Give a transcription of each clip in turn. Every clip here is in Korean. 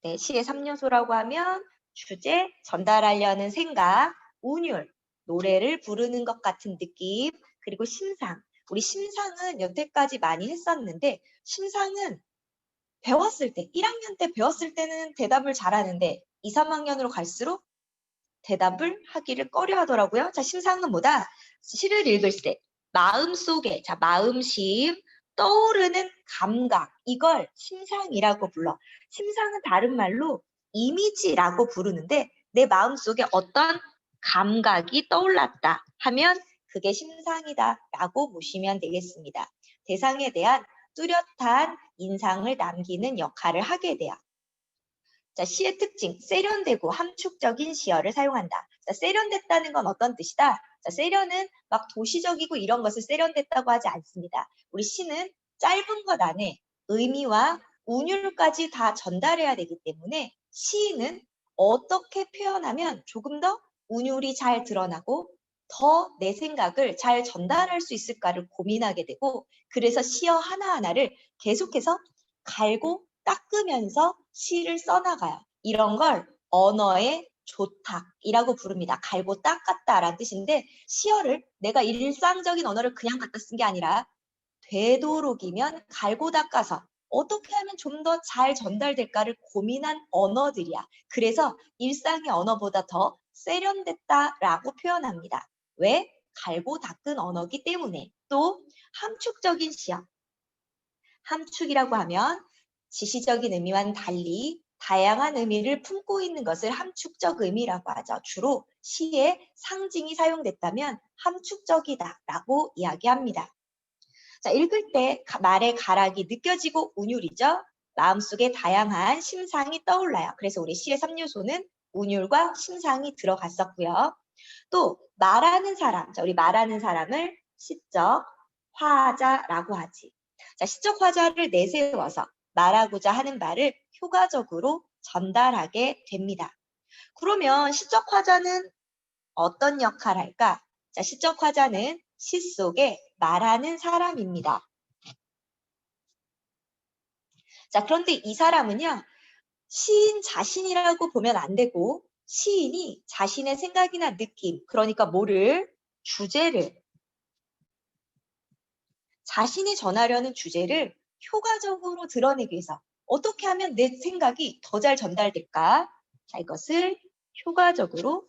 네, 시의 3요소라고 하면 주제, 전달하려는 생각, 운율, 노래를 부르는 것 같은 느낌, 그리고 심상. 우리 심상은 여태까지 많이 했었는데 심상은 배웠을 때, 1학년 때 배웠을 때는 대답을 잘하는데 2, 3학년으로 갈수록 대답을 하기를 꺼려 하더라고요. 자, 심상은 뭐다? 시를 읽을 때 마음속에, 자, 마음심, 떠오르는 감각, 이걸 심상이라고 불러. 심상은 다른 말로 이미지라고 부르는데 내 마음속에 어떤 감각이 떠올랐다 하면 그게 심상이다 라고 보시면 되겠습니다. 대상에 대한 뚜렷한 인상을 남기는 역할을 하게 돼요. 자, 시의 특징, 세련되고 함축적인 시어를 사용한다. 자, 세련됐다는 건 어떤 뜻이다? 자, 세련은 막 도시적이고 이런 것을 세련됐다고 하지 않습니다. 우리 시는 짧은 것 안에 의미와 운율까지 다 전달해야 되기 때문에 시인은 어떻게 표현하면 조금 더 운율이 잘 드러나고 더 내 생각을 잘 전달할 수 있을까를 고민하게 되고, 그래서 시어 하나하나를 계속해서 갈고 닦으면서 시를 써나가요. 이런 걸 언어의 조탁이라고 부릅니다. 갈고 닦았다라는 뜻인데, 시어를 내가 일상적인 언어를 그냥 갖다 쓴 게 아니라 되도록이면 갈고 닦아서 어떻게 하면 좀 더 잘 전달될까를 고민한 언어들이야. 그래서 일상의 언어보다 더 세련됐다라고 표현합니다. 왜? 갈고 닦은 언어기 때문에. 또 함축적인 시어. 함축이라고 하면 지시적인 의미와는 달리 다양한 의미를 품고 있는 것을 함축적 의미라고 하죠. 주로 시에 상징이 사용됐다면 함축적이다라고 이야기합니다. 자, 읽을 때 말의 가락이 느껴지고 운율이죠. 마음속에 다양한 심상이 떠올라요. 그래서 우리 시의 3요소는 운율과 심상이 들어갔었고요. 또 말하는 사람, 자, 우리 말하는 사람을 시적 화자라고 하지. 자, 시적 화자를 내세워서 말하고자 하는 말을 효과적으로 전달하게 됩니다. 그러면 시적 화자는 어떤 역할을 할까? 자, 시적 화자는 시 속에 말하는 사람입니다. 자, 그런데 이 사람은요, 시인 자신이라고 보면 안 되고 시인이 자신의 생각이나 느낌, 그러니까 뭐를, 주제를, 자신이 전하려는 주제를 효과적으로 드러내기 위해서 어떻게 하면 내 생각이 더 잘 전달될까? 자, 이것을 효과적으로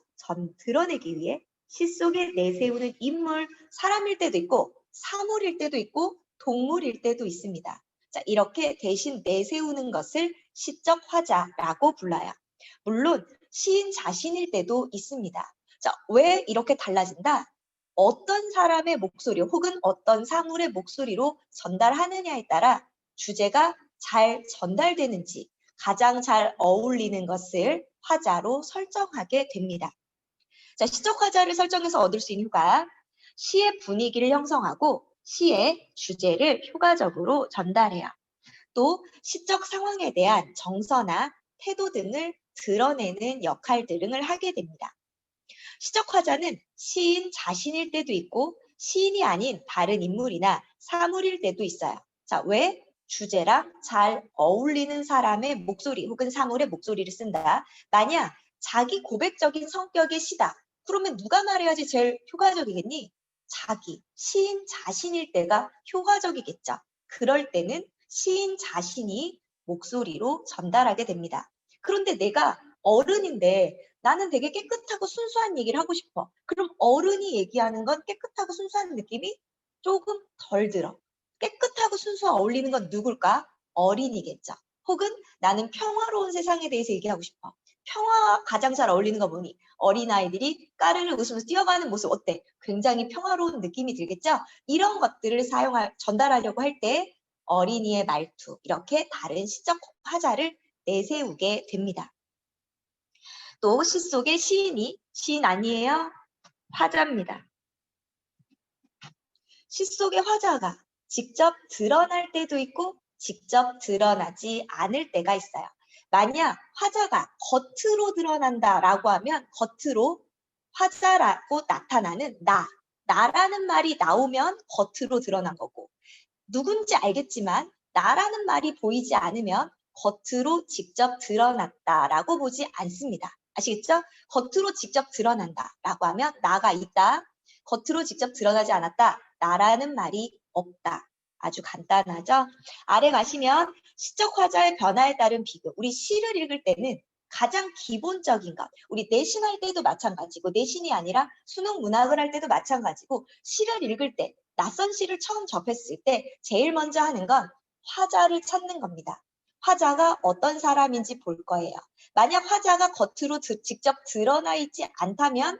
드러내기 위해 시 속에 내세우는 인물, 사람일 때도 있고 사물일 때도 있고 동물일 때도 있습니다. 자, 이렇게 대신 내세우는 것을 시적 화자라고 불러요. 물론 시인 자신일 때도 있습니다. 자, 왜 이렇게 달라진다? 어떤 사람의 목소리 혹은 어떤 사물의 목소리로 전달하느냐에 따라 주제가 잘 전달되는지 가장 잘 어울리는 것을 화자로 설정하게 됩니다. 자, 시적 화자를 설정해서 얻을 수 있는 효과, 시의 분위기를 형성하고 시의 주제를 효과적으로 전달해요. 또 시적 상황에 대한 정서나 태도 등을 드러내는 역할 등을 하게 됩니다. 시적 화자는 시인 자신일 때도 있고 시인이 아닌 다른 인물이나 사물일 때도 있어요. 자, 왜? 주제랑 잘 어울리는 사람의 목소리 혹은 사물의 목소리를 쓴다. 만약 자기 고백적인 성격의 시다. 그러면 누가 말해야지 제일 효과적이겠니? 자기, 시인 자신일 때가 효과적이겠죠. 그럴 때는 시인 자신이 목소리로 전달하게 됩니다. 그런데 내가 어른인데 나는 되게 깨끗하고 순수한 얘기를 하고 싶어. 그럼 어른이 얘기하는 건 깨끗하고 순수한 느낌이 조금 덜 들어. 깨끗하고 순수와 어울리는 건 누굴까? 어린이겠죠. 혹은 나는 평화로운 세상에 대해서 얘기하고 싶어. 평화와 가장 잘 어울리는 거 뭐니? 어린아이들이 까르르 웃으면서 뛰어가는 모습 어때? 굉장히 평화로운 느낌이 들겠죠? 이런 것들을 전달하려고 할 때 어린이의 말투, 이렇게 다른 시적 화자를 내세우게 됩니다. 또 시 속의 시인이 시인 아니에요? 화자입니다. 시 속의 화자가 직접 드러날 때도 있고 직접 드러나지 않을 때가 있어요. 만약 화자가 겉으로 드러난다라고 하면 겉으로 화자라고 나타나는 나라는 말이 나오면 겉으로 드러난 거고, 누군지 알겠지만 나라는 말이 보이지 않으면 겉으로 직접 드러났다라고 보지 않습니다. 아시겠죠? 겉으로 직접 드러난다라고 하면 나가 있다. 겉으로 직접 드러나지 않았다. 나라는 말이 없다. 아주 간단하죠? 아래 가시면 시적 화자의 변화에 따른 비교. 우리 시를 읽을 때는 가장 기본적인 것. 우리 내신 할 때도 마찬가지고 내신이 아니라 수능 문학을 할 때도 마찬가지고 시를 읽을 때 낯선 시를 처음 접했을 때 제일 먼저 하는 건 화자를 찾는 겁니다. 화자가 어떤 사람인지 볼 거예요. 만약 화자가 겉으로 직접 드러나 있지 않다면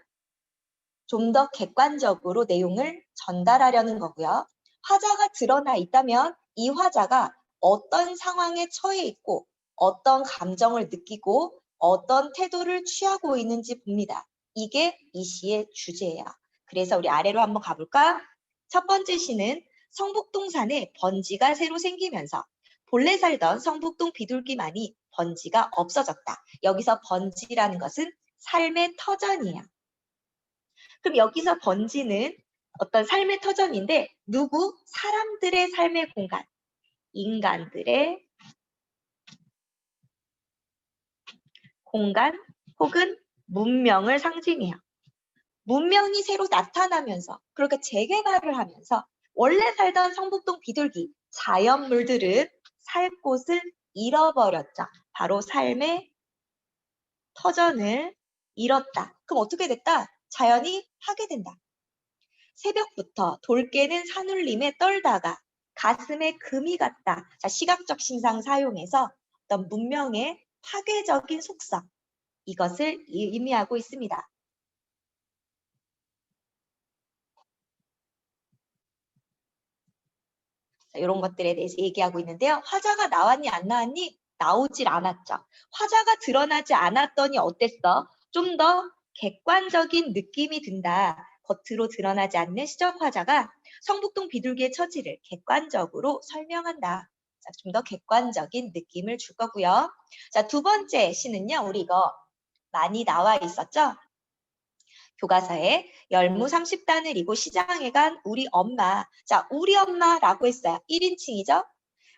좀 더 객관적으로 내용을 전달하려는 거고요. 화자가 드러나 있다면 이 화자가 어떤 상황에 처해 있고 어떤 감정을 느끼고 어떤 태도를 취하고 있는지 봅니다. 이게 이 시의 주제예요. 그래서 우리 아래로 한번 가볼까? 첫 번째 시는 성북동산에 번지가 새로 생기면서 본래 살던 성북동 비둘기만이 번지가 없어졌다. 여기서 번지라는 것은 삶의 터전이에요. 그럼 여기서 번지는 어떤 삶의 터전인데 누구? 사람들의 삶의 공간, 인간들의 공간 혹은 문명을 상징해요. 문명이 새로 나타나면서 그렇게 재개발을 하면서 원래 살던 성북동 비둘기, 자연물들은 살 곳을 잃어버렸죠. 바로 삶의 터전을 잃었다. 그럼 어떻게 됐다? 자연이 파괴된다. 새벽부터 돌 깨는 산울림에 떨다가 가슴에 금이 갔다. 자, 시각적 신상 사용해서 어떤 문명의 파괴적인 속성, 이것을 의미하고 있습니다. 자, 이런 것들에 대해서 얘기하고 있는데요. 화자가 나왔니 안 나왔니? 나오질 않았죠. 화자가 드러나지 않았더니 어땠어? 좀 더 객관적인 느낌이 든다. 겉으로 드러나지 않는 시적 화자가 성북동 비둘기의 처지를 객관적으로 설명한다. 좀 더 객관적인 느낌을 줄 거고요. 자, 두 번째 시는요. 우리 이거 많이 나와 있었죠? 교과서에 열무 30단을 이고 시장에 간 우리 엄마. 자, 우리 엄마라고 했어요. 1인칭이죠?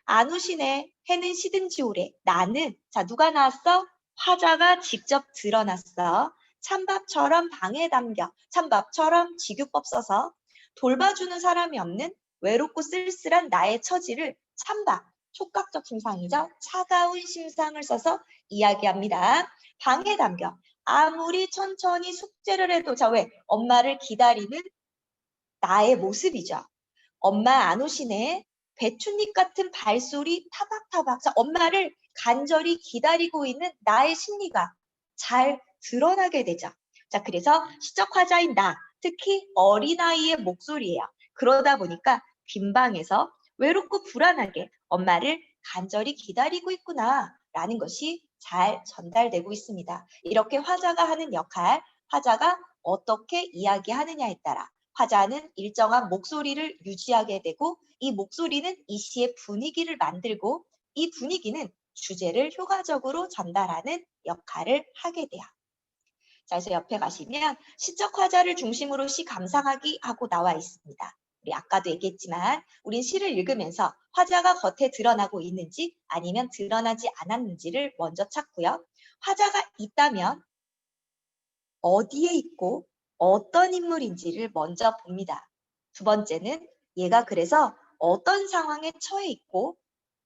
안 우시네. 해는 시든지 오래. 나는. 자, 누가 나왔어? 화자가 직접 드러났어. 찬밥처럼 방에 담겨. 찬밥처럼 직유법 써서 돌봐주는 사람이 없는 외롭고 쓸쓸한 나의 처지를 찬밥. 촉각적 심상이죠. 차가운 심상을 써서 이야기합니다. 방에 담겨. 아무리 천천히 숙제를 해도 자, 왜? 엄마를 기다리는 나의 모습이죠. 엄마 안 오시네. 배춧잎 같은 발소리 타박타박. 자, 엄마를 간절히 기다리고 있는 나의 심리가 잘 드러나게 되죠. 자, 그래서 시적 화자인 나, 특히 어린아이의 목소리예요. 그러다 보니까 빈방에서 외롭고 불안하게 엄마를 간절히 기다리고 있구나 라는 것이 잘 전달되고 있습니다. 이렇게 화자가 하는 역할, 화자가 어떻게 이야기하느냐에 따라 화자는 일정한 목소리를 유지하게 되고 이 목소리는 이 시의 분위기를 만들고 이 분위기는 주제를 효과적으로 전달하는 역할을 하게 돼요. 자, 그래서 옆에 가시면 시적 화자를 중심으로 시 감상하기 하고 나와 있습니다. 우리 아까도 얘기했지만 우린 시를 읽으면서 화자가 겉에 드러나고 있는지 아니면 드러나지 않았는지를 먼저 찾고요. 화자가 있다면 어디에 있고 어떤 인물인지를 먼저 봅니다. 두 번째는 얘가 그래서 어떤 상황에 처해 있고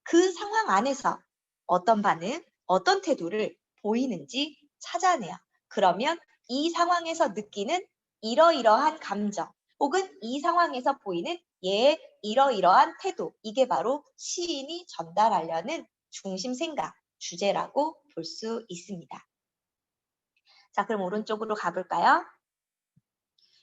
그 상황 안에서 어떤 반응, 어떤 태도를 보이는지 찾아내요. 그러면 이 상황에서 느끼는 이러이러한 감정 혹은 이 상황에서 보이는 얘의 이러이러한 태도, 이게 바로 시인이 전달하려는 중심 생각, 주제라고 볼 수 있습니다. 자, 그럼 오른쪽으로 가볼까요?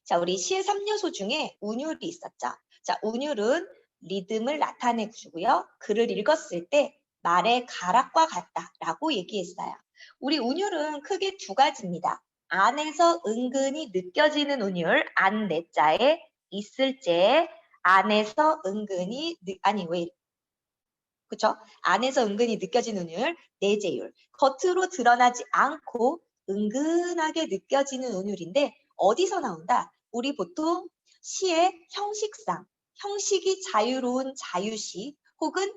자, 우리 시의 3요소 중에 운율이 있었죠. 자, 운율은 리듬을 나타내주고요. 글을 읽었을 때 말의 가락과 같다라고 얘기했어요. 우리 운율은 크게 두 가지입니다. 안에서 은근히 느껴지는 운율, 안 내자에 있을 제 안에서 은근히 그쵸? 안에서 은근히 느껴지는 운율, 내재율. 겉으로 드러나지 않고 은근하게 느껴지는 운율인데 어디서 나온다? 우리 보통 시의 형식상, 형식이 자유로운 자유시 혹은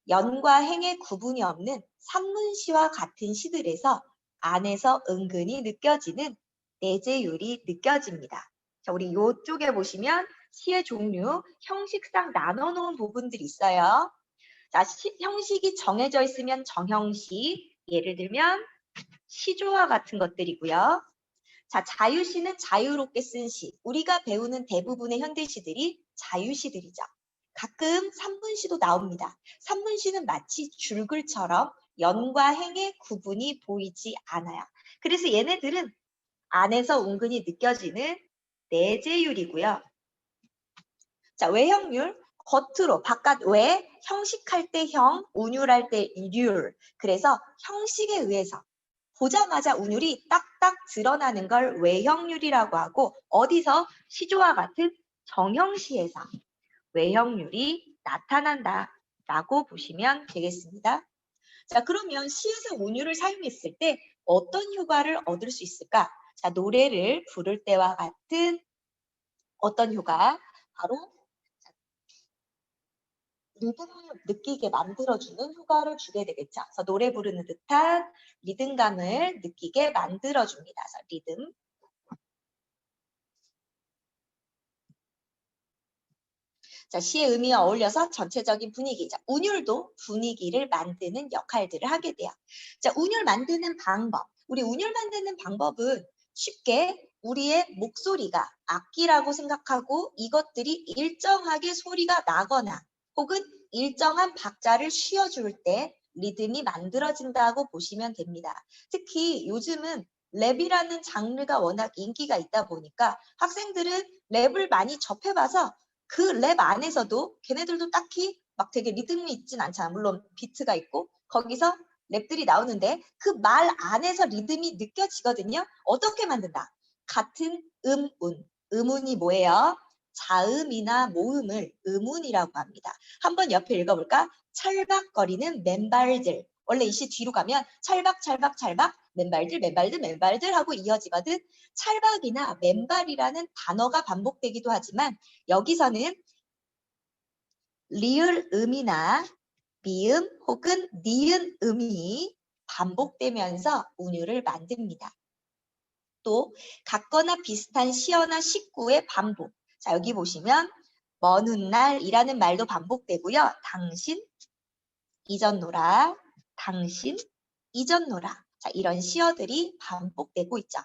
연과 행의 구분이 없는 산문시와 같은 시들에서 안에서 은근히 느껴지는 내재율이 느껴집니다. 자, 우리 이쪽에 보시면 시의 종류, 형식상 나눠놓은 부분들이 있어요. 자, 형식이 정해져 있으면 정형식, 예를 들면 시조와 같은 것들이고요. 자, 자유시는 자유롭게 쓴 시. 우리가 배우는 대부분의 현대시들이 자유시들이죠. 가끔 산문시도 나옵니다. 산문시는 마치 줄글처럼 연과 행의 구분이 보이지 않아요. 그래서 얘네들은 안에서 은근히 느껴지는 내재율이고요. 자, 외형률, 겉으로, 바깥 외, 형식할 때 형, 운율할 때 률. 그래서 형식에 의해서 보자마자 운율이 딱딱 드러나는 걸 외형률이라고 하고, 어디서? 시조와 같은 정형시에서 외형률이 나타난다라고 보시면 되겠습니다. 자, 그러면 시에서 운율을 사용했을 때 어떤 효과를 얻을 수 있을까? 자, 노래를 부를 때와 같은 어떤 효과? 바로 리듬을 느끼게 만들어주는 효과를 주게 되겠죠. 그래서 노래 부르는 듯한 리듬감을 느끼게 만들어줍니다. 그래서 리듬. 자, 시의 의미와 어울려서 전체적인 분위기. 자, 운율도 분위기를 만드는 역할들을 하게 돼요. 자, 운율 만드는 방법. 우리 운율 만드는 방법은 쉽게 우리의 목소리가 악기라고 생각하고 이것들이 일정하게 소리가 나거나 혹은 일정한 박자를 쉬어줄 때 리듬이 만들어진다고 보시면 됩니다. 특히 요즘은 랩이라는 장르가 워낙 인기가 있다 보니까 학생들은 랩을 많이 접해봐서 그 랩 안에서도 걔네들도 딱히 막 되게 리듬이 있진 않잖아. 물론 비트가 있고 거기서 랩들이 나오는데 그 말 안에서 리듬이 느껴지거든요. 어떻게 만든다? 같은 음운. 음운이 뭐예요? 자음이나 모음을 음운이라고 합니다. 한번 옆에 읽어볼까? 찰박거리는 맨발들. 원래 이 시 뒤로 가면 찰박찰박찰박 맨발들 맨발들 맨발들 하고 이어지거든. 찰박이나 맨발이라는 단어가 반복되기도 하지만 여기서는 리을 음이나 미음 혹은 니은 음이 반복되면서 운율을 만듭니다. 또 같거나 비슷한 시어나 식구의 반복. 자, 여기 보시면 먼 훗날이라는 말도 반복되고요. 당신, 이전노라, 당신, 이전노라. 자, 이런 시어들이 반복되고 있죠.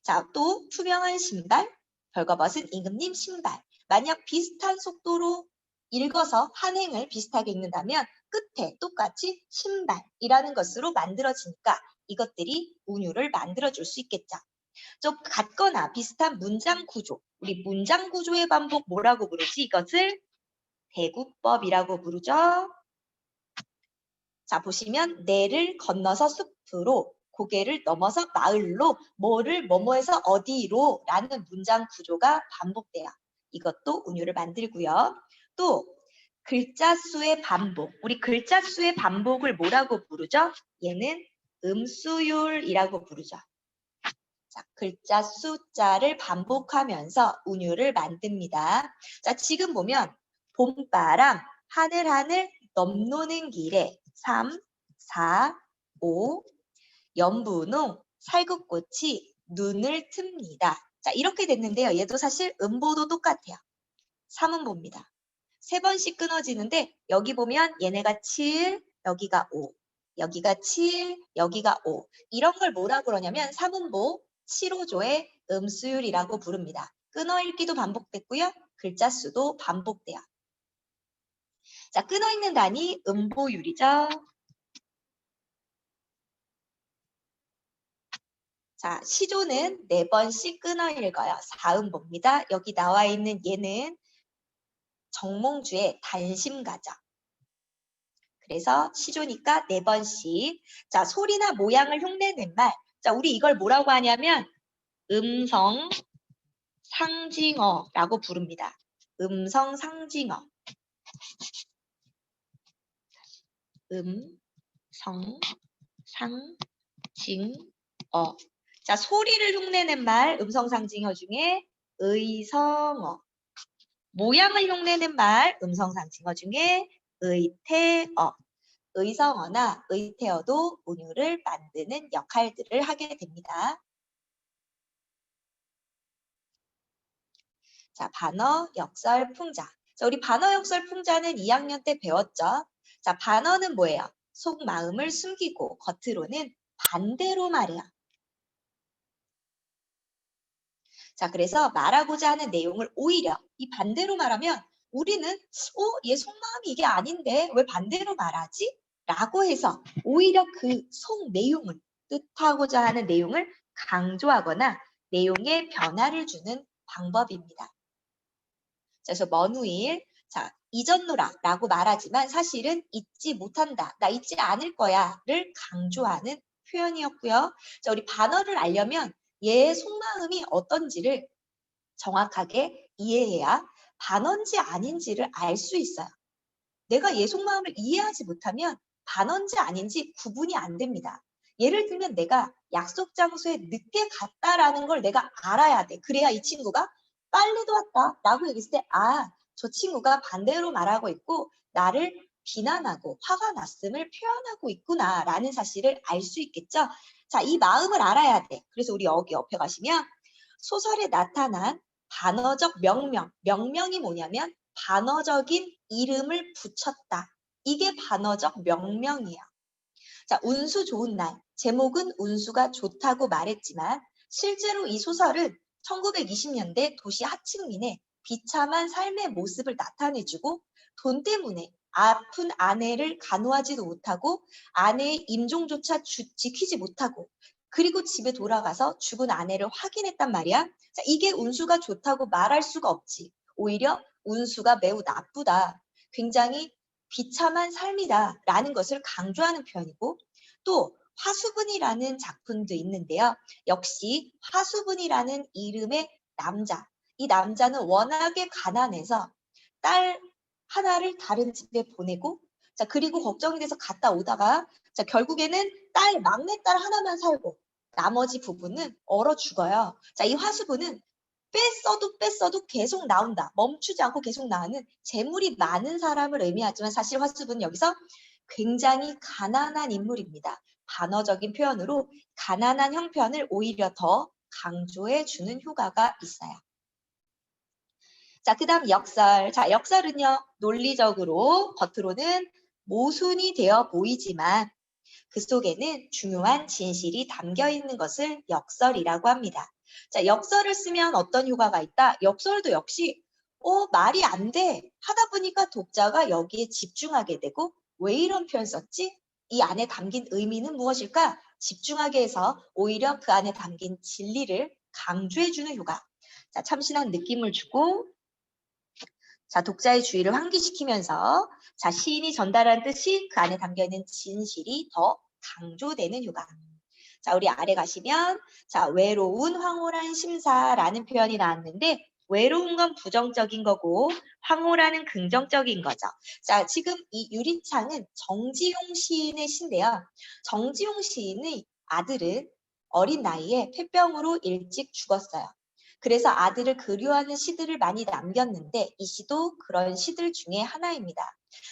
자, 또 투명한 신발, 벌거벗은 임금님 신발. 만약 비슷한 속도로 읽어서 한 행을 비슷하게 읽는다면 끝에 똑같이 신발이라는 것으로 만들어지니까 이것들이 운율을 만들어줄 수 있겠죠. 좀 같거나 비슷한 문장 구조. 우리 문장 구조의 반복 뭐라고 부르지? 이것을 대구법이라고 부르죠. 자, 보시면 내를 건너서 숲으로, 고개를 넘어서 마을로, 뭐를 뭐뭐해서 어디로 라는 문장 구조가 반복돼요. 이것도 운율을 만들고요. 또 글자 수의 반복. 우리 글자 수의 반복을 뭐라고 부르죠? 얘는 음수율이라고 부르죠. 자, 글자 숫자를 반복하면서 운율을 만듭니다. 자, 지금 보면 봄바람, 하늘 넘노는 길에 3, 4, 5, 연분홍, 살구꽃이 눈을 틉니다. 자, 이렇게 됐는데요. 얘도 사실 음보도 똑같아요. 3음보입니다. 3번씩 끊어지는데 여기 보면 얘네가 7, 여기가 5, 여기가 7, 여기가 5. 이런 걸 뭐라 그러냐면 3음보 7호조의 음수율이라고 부릅니다. 끊어읽기도 반복됐고요. 글자 수도 반복돼요. 자, 끊어있는 단위 음보율이죠. 자, 시조는 4번씩 끊어 읽어요. 4음보입니다. 여기 나와 있는 얘는 정몽주의 단심가죠. 그래서 시조니까 4번씩. 자, 소리나 모양을 흉내낸 말. 자, 우리 이걸 뭐라고 하냐면 음성 상징어라고 부릅니다. 음성 상징어. 음성 상징어. 자, 소리를 흉내낸 말 음성 상징어 중에 의성어. 모양을 흉내낸 말 음성 상징어 중에 의태어. 의성어나 의태어도 운율을 만드는 역할들을 하게 됩니다. 자, 반어, 역설, 풍자. 자, 우리 반어, 역설, 풍자는 2학년 때 배웠죠? 자, 반어는 뭐예요? 속마음을 숨기고 겉으로는 반대로 말이야. 자, 그래서 말하고자 하는 내용을 오히려 이 반대로 말하면 우리는 얘 속마음이 이게 아닌데 왜 반대로 말하지? 라고 해서 오히려 그 속 내용을 뜻하고자 하는 내용을 강조하거나 내용에 변화를 주는 방법입니다. 그래서 먼 후일, 자, 잊었노라 라고 말하지만 사실은 잊지 못한다, 나 잊지 않을 거야를 강조하는 표현이었고요. 자, 우리 반어를 알려면 얘의 속마음이 어떤지를 정확하게 이해해야 반어인지 아닌지를 알 수 있어요. 내가 얘 속마음을 이해하지 못하면 반어인지 아닌지 구분이 안 됩니다. 예를 들면 내가 약속 장소에 늦게 갔다라는 걸 내가 알아야 돼. 그래야 이 친구가 빨리도 왔다 라고 얘기했을 때 저 친구가 반대로 말하고 있고 나를 비난하고 화가 났음을 표현하고 있구나 라는 사실을 알 수 있겠죠. 자, 이 마음을 알아야 돼. 그래서 우리 여기 옆에 가시면 소설에 나타난 반어적 명명, 명명이 뭐냐면 반어적인 이름을 붙였다. 이게 반어적 명명이에요. 자, 운수 좋은 날. 제목은 운수가 좋다고 말했지만 실제로 이 소설은 1920년대 도시 하층민의 비참한 삶의 모습을 나타내주고 돈 때문에 아픈 아내를 간호하지도 못하고 아내의 임종조차 지키지 못하고 그리고 집에 돌아가서 죽은 아내를 확인했단 말이야. 자, 이게 운수가 좋다고 말할 수가 없지. 오히려 운수가 매우 나쁘다. 굉장히 비참한 삶이다 라는 것을 강조하는 표현이고 또 화수분이라는 작품도 있는데요. 역시 화수분이라는 이름의 남자. 이 남자는 워낙에 가난해서 딸 하나를 다른 집에 보내고 자 그리고 걱정이 돼서 갔다 오다가 자 결국에는 막내딸 하나만 살고 나머지 부부는 얼어 죽어요. 자, 이 화수분은 뺐어도 계속 나온다. 멈추지 않고 계속 나오는 재물이 많은 사람을 의미하지만 사실 화수분은 여기서 굉장히 가난한 인물입니다. 반어적인 표현으로 가난한 형편을 오히려 더 강조해 주는 효과가 있어요. 자, 그 다음 역설. 자, 역설은요, 논리적으로 겉으로는 모순이 되어 보이지만 그 속에는 중요한 진실이 담겨 있는 것을 역설이라고 합니다. 자, 역설을 쓰면 어떤 효과가 있다? 역설도 역시 말이 안 돼. 하다 보니까 독자가 여기에 집중하게 되고 왜 이런 표현 썼지? 이 안에 담긴 의미는 무엇일까? 집중하게 해서 오히려 그 안에 담긴 진리를 강조해주는 효과. 자, 참신한 느낌을 주고 자, 독자의 주의를 환기시키면서 자, 시인이 전달한 뜻이 그 안에 담겨있는 진실이 더 강조되는 효과. 자, 우리 아래 가시면 자, 외로운 황홀한 심사라는 표현이 나왔는데 외로운 건 부정적인 거고 황홀하는 긍정적인 거죠. 자, 지금 이 유리창은 정지용 시인의 시인데요. 정지용 시인의 아들은 어린 나이에 폐병으로 일찍 죽었어요. 그래서 아들을 그리워하는 시들을 많이 남겼는데 이 시도 그런 시들 중에 하나입니다.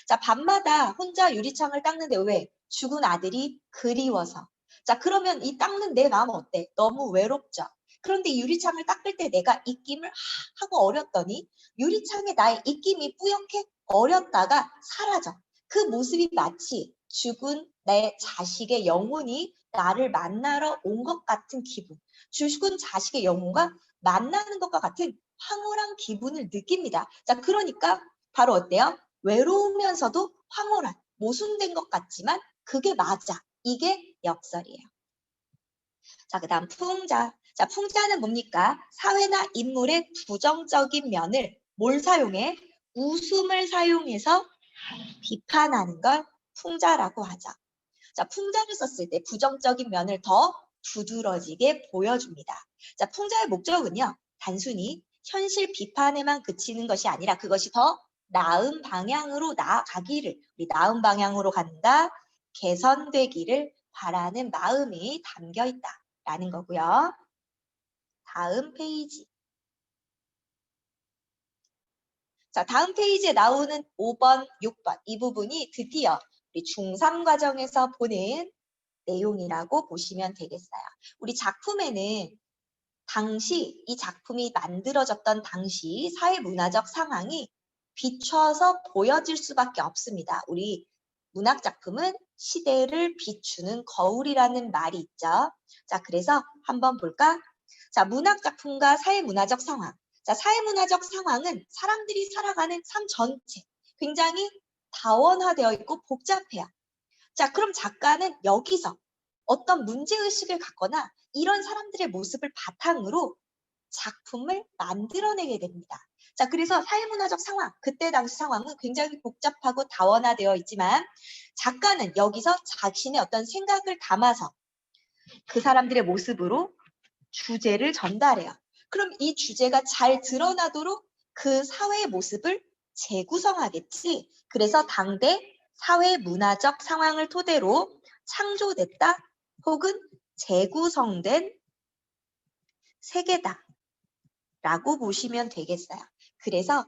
자, 밤마다 혼자 유리창을 닦는데 왜? 죽은 아들이 그리워서. 자, 그러면 이 닦는 내 마음 어때? 너무 외롭죠? 그런데 유리창을 닦을 때 내가 입김을 하고 어렸더니 유리창에 나의 입김이 뿌옇게 어렸다가 사라져. 그 모습이 마치 죽은 내 자식의 영혼이 나를 만나러 온 것 같은 기분. 죽은 자식의 영혼과 만나는 것과 같은 황홀한 기분을 느낍니다. 자, 그러니까 바로 어때요? 외로우면서도 황홀한, 모순된 것 같지만 그게 맞아. 이게 역설이에요. 자, 그 다음 풍자. 자, 풍자는 뭡니까? 사회나 인물의 부정적인 면을 뭘 사용해? 웃음을 사용해서 비판하는 걸 풍자라고 하죠. 자, 풍자를 썼을 때 부정적인 면을 더 두드러지게 보여줍니다. 자, 풍자의 목적은요, 단순히 현실 비판에만 그치는 것이 아니라 그것이 더 나은 방향으로 나아가기를, 우리 나은 방향으로 간다, 개선되기를 바라는 마음이 담겨 있다라는 거고요. 다음 페이지. 자, 다음 페이지에 나오는 5번, 6번 이 부분이 드디어 우리 중3 과정에서 보는 내용이라고 보시면 되겠어요. 우리 작품에는 당시 이 작품이 만들어졌던 당시 사회문화적 상황이 비춰서 보여질 수밖에 없습니다. 우리 문학 작품은 시대를 비추는 거울이라는 말이 있죠. 자, 그래서 한번 볼까? 자, 문학 작품과 사회문화적 상황. 자, 사회문화적 상황은 사람들이 살아가는 삶 전체 굉장히 다원화되어 있고 복잡해요. 자, 그럼 작가는 여기서 어떤 문제의식을 갖거나 이런 사람들의 모습을 바탕으로 작품을 만들어내게 됩니다. 자, 그래서 사회문화적 상황, 그때 당시 상황은 굉장히 복잡하고 다원화되어 있지만 작가는 여기서 자신의 어떤 생각을 담아서 그 사람들의 모습으로 주제를 전달해요. 그럼 이 주제가 잘 드러나도록 그 사회의 모습을 재구성하겠지. 그래서 당대 사회문화적 상황을 토대로 창조됐다 혹은 재구성된 세계다 라고 보시면 되겠어요. 그래서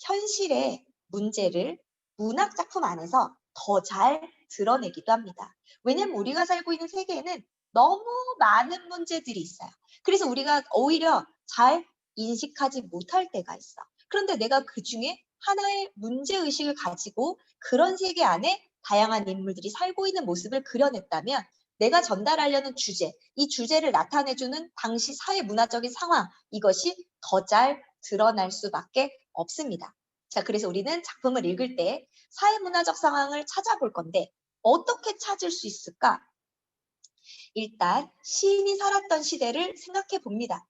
현실의 문제를 문학 작품 안에서 더 잘 드러내기도 합니다. 왜냐면 우리가 살고 있는 세계에는 너무 많은 문제들이 있어요. 그래서 우리가 오히려 잘 인식하지 못할 때가 있어. 그런데 내가 그 중에 하나의 문제의식을 가지고 그런 세계 안에 다양한 인물들이 살고 있는 모습을 그려냈다면 내가 전달하려는 주제, 이 주제를 나타내주는 당시 사회문화적인 상황, 이것이 더 잘 드러날 수밖에 없습니다. 자, 그래서 우리는 작품을 읽을 때 사회문화적 상황을 찾아볼 건데 어떻게 찾을 수 있을까? 일단 시인이 살았던 시대를 생각해 봅니다.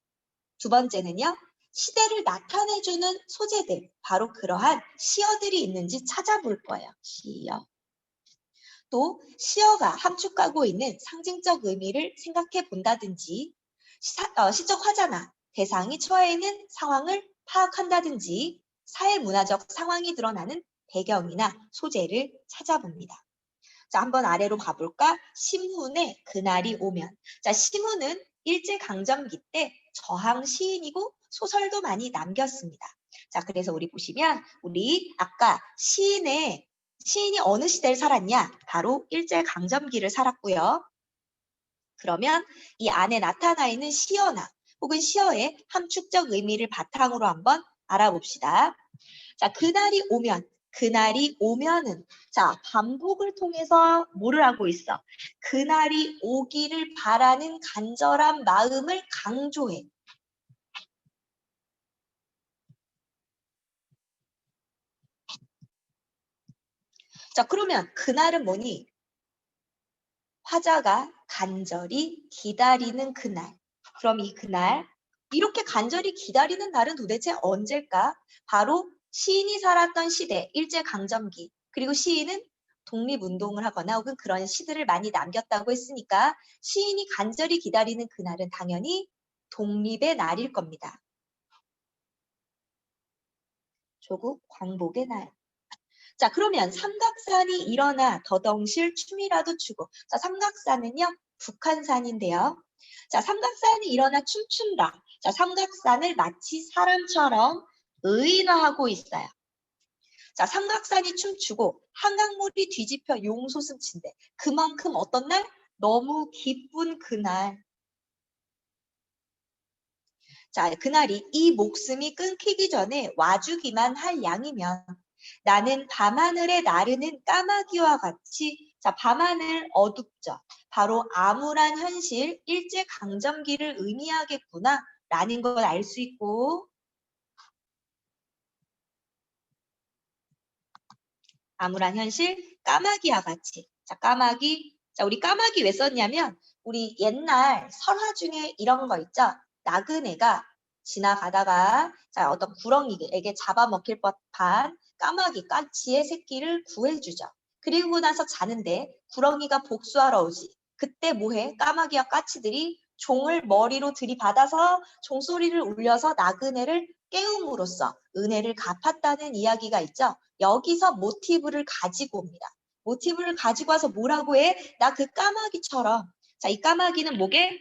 두 번째는요. 시대를 나타내주는 소재들, 바로 그러한 시어들이 있는지 찾아볼 거예요. 시어. 또 시어가 함축하고 있는 상징적 의미를 생각해 본다든지 시적 화자나 대상이 처해 있는 상황을 파악한다든지 사회문화적 상황이 드러나는 배경이나 소재를 찾아봅니다. 자, 한번 아래로 가볼까? 심훈의 그날이 오면. 자, 심훈은 일제강점기 때 저항 시인이고 소설도 많이 남겼습니다. 자, 그래서 우리 보시면 우리 아까 시인이 어느 시대를 살았냐? 바로 일제강점기를 살았고요. 그러면 이 안에 나타나 있는 시어나 혹은 시어의 함축적 의미를 바탕으로 한번 알아봅시다. 자, 그날이 오면은 자, 반복을 통해서 뭐를 하고 있어? 그날이 오기를 바라는 간절한 마음을 강조해. 자, 그러면 그날은 뭐니? 화자가 간절히 기다리는 그날. 그럼 이 그날, 이렇게 간절히 기다리는 날은 도대체 언제일까? 바로 시인이 살았던 시대, 일제강점기. 그리고 시인은 독립운동을 하거나 혹은 그런 시들을 많이 남겼다고 했으니까 시인이 간절히 기다리는 그날은 당연히 독립의 날일 겁니다. 조국 광복의 날. 자, 그러면 삼각산이 일어나 더덩실 춤이라도 추고. 자, 삼각산은요, 북한산인데요. 자, 삼각산이 일어나 춤춘다. 자, 삼각산을 마치 사람처럼 의인화하고 있어요. 자, 삼각산이 춤추고 한강물이 뒤집혀 용솟음친대. 그만큼 어떤 날? 너무 기쁜 그날. 자, 그날이 이 목숨이 끊기기 전에 와주기만 할 양이면 나는 밤하늘에 나르는 까마귀와 같이 자, 밤하늘 어둡죠. 바로 암울한 현실, 일제강점기를 의미하겠구나 라는 걸 알 수 있고 암울한 현실, 까마귀와 같이. 자, 까마귀. 자, 우리 까마귀 왜 썼냐면 우리 옛날 설화 중에 이런 거 있죠. 나그네가 지나가다가 자, 어떤 구렁이에게 잡아먹힐 법한 까마귀, 까치의 새끼를 구해주죠. 그리고 나서 자는데 구렁이가 복수하러 오지. 그때 뭐해? 까마귀와 까치들이 종을 머리로 들이받아서 종소리를 울려서 나그네를 깨움으로써 은혜를 갚았다는 이야기가 있죠. 여기서 모티브를 가지고 옵니다. 모티브를 가지고 와서 뭐라고 해? 나 그 까마귀처럼. 자, 이 까마귀는 뭐게?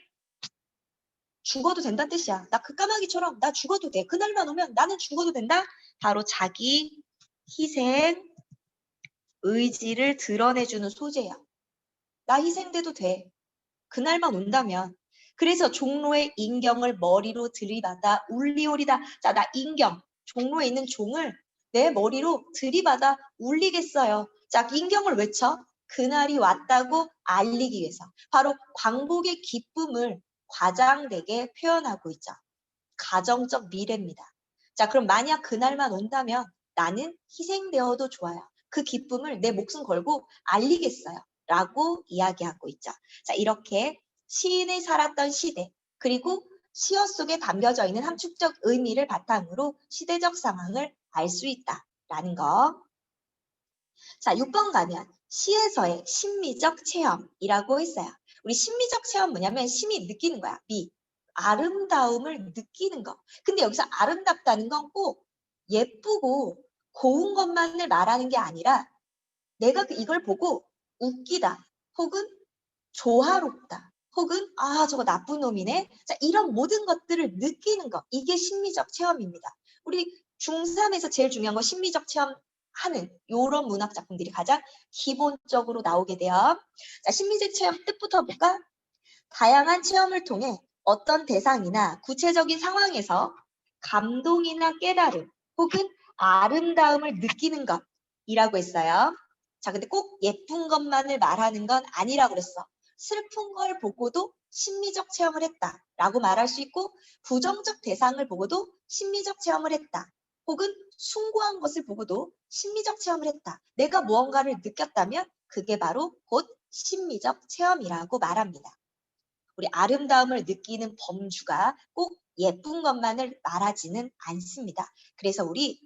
죽어도 된다는 뜻이야. 나 그 까마귀처럼 나 죽어도 돼. 그날만 오면 나는 죽어도 된다? 바로 자기 희생, 의지를 드러내주는 소재야. 나 희생돼도 돼. 그날만 온다면. 그래서 종로의 인경을 머리로 들이받아 울리오리다. 자, 나 인경, 종로에 있는 종을 내 머리로 들이받아 울리겠어요. 자, 인경을 외쳐. 그날이 왔다고 알리기 위해서. 바로 광복의 기쁨을 과장되게 표현하고 있죠. 가정적 미래입니다. 자, 그럼 만약 그날만 온다면 나는 희생되어도 좋아요. 그 기쁨을 내 목숨 걸고 알리겠어요. 라고 이야기하고 있죠. 자, 이렇게 시인이 살았던 시대, 그리고 시어 속에 담겨져 있는 함축적 의미를 바탕으로 시대적 상황을 알 수 있다라는 거. 자, 6번 가면 시에서의 심미적 체험이라고 했어요. 우리 심미적 체험 뭐냐면 심이 느끼는 거야. 미. 아름다움을 느끼는 거. 근데 여기서 아름답다는 건 꼭 예쁘고 고운 것만을 말하는 게 아니라 내가 이걸 보고 웃기다 혹은 조화롭다 혹은 아 저거 나쁜 놈이네. 자, 이런 모든 것들을 느끼는 거. 이게 심미적 체험입니다. 우리 중3에서 제일 중요한 거 심미적 체험 하는 이런 문학 작품들이 가장 기본적으로 나오게 돼요. 자, 심미적 체험 뜻부터 볼까? 다양한 체험을 통해 어떤 대상이나 구체적인 상황에서 감동이나 깨달음 혹은 아름다움을 느끼는 것이라고 했어요. 자, 근데 꼭 예쁜 것만을 말하는 건 아니라고 그랬어. 슬픈 걸 보고도 심미적 체험을 했다라고 말할 수 있고 부정적 대상을 보고도 심미적 체험을 했다. 혹은 숭고한 것을 보고도 심미적 체험을 했다. 내가 무언가를 느꼈다면 그게 바로 곧 심미적 체험이라고 말합니다. 우리 아름다움을 느끼는 범주가 꼭 예쁜 것만을 말하지는 않습니다. 그래서 우리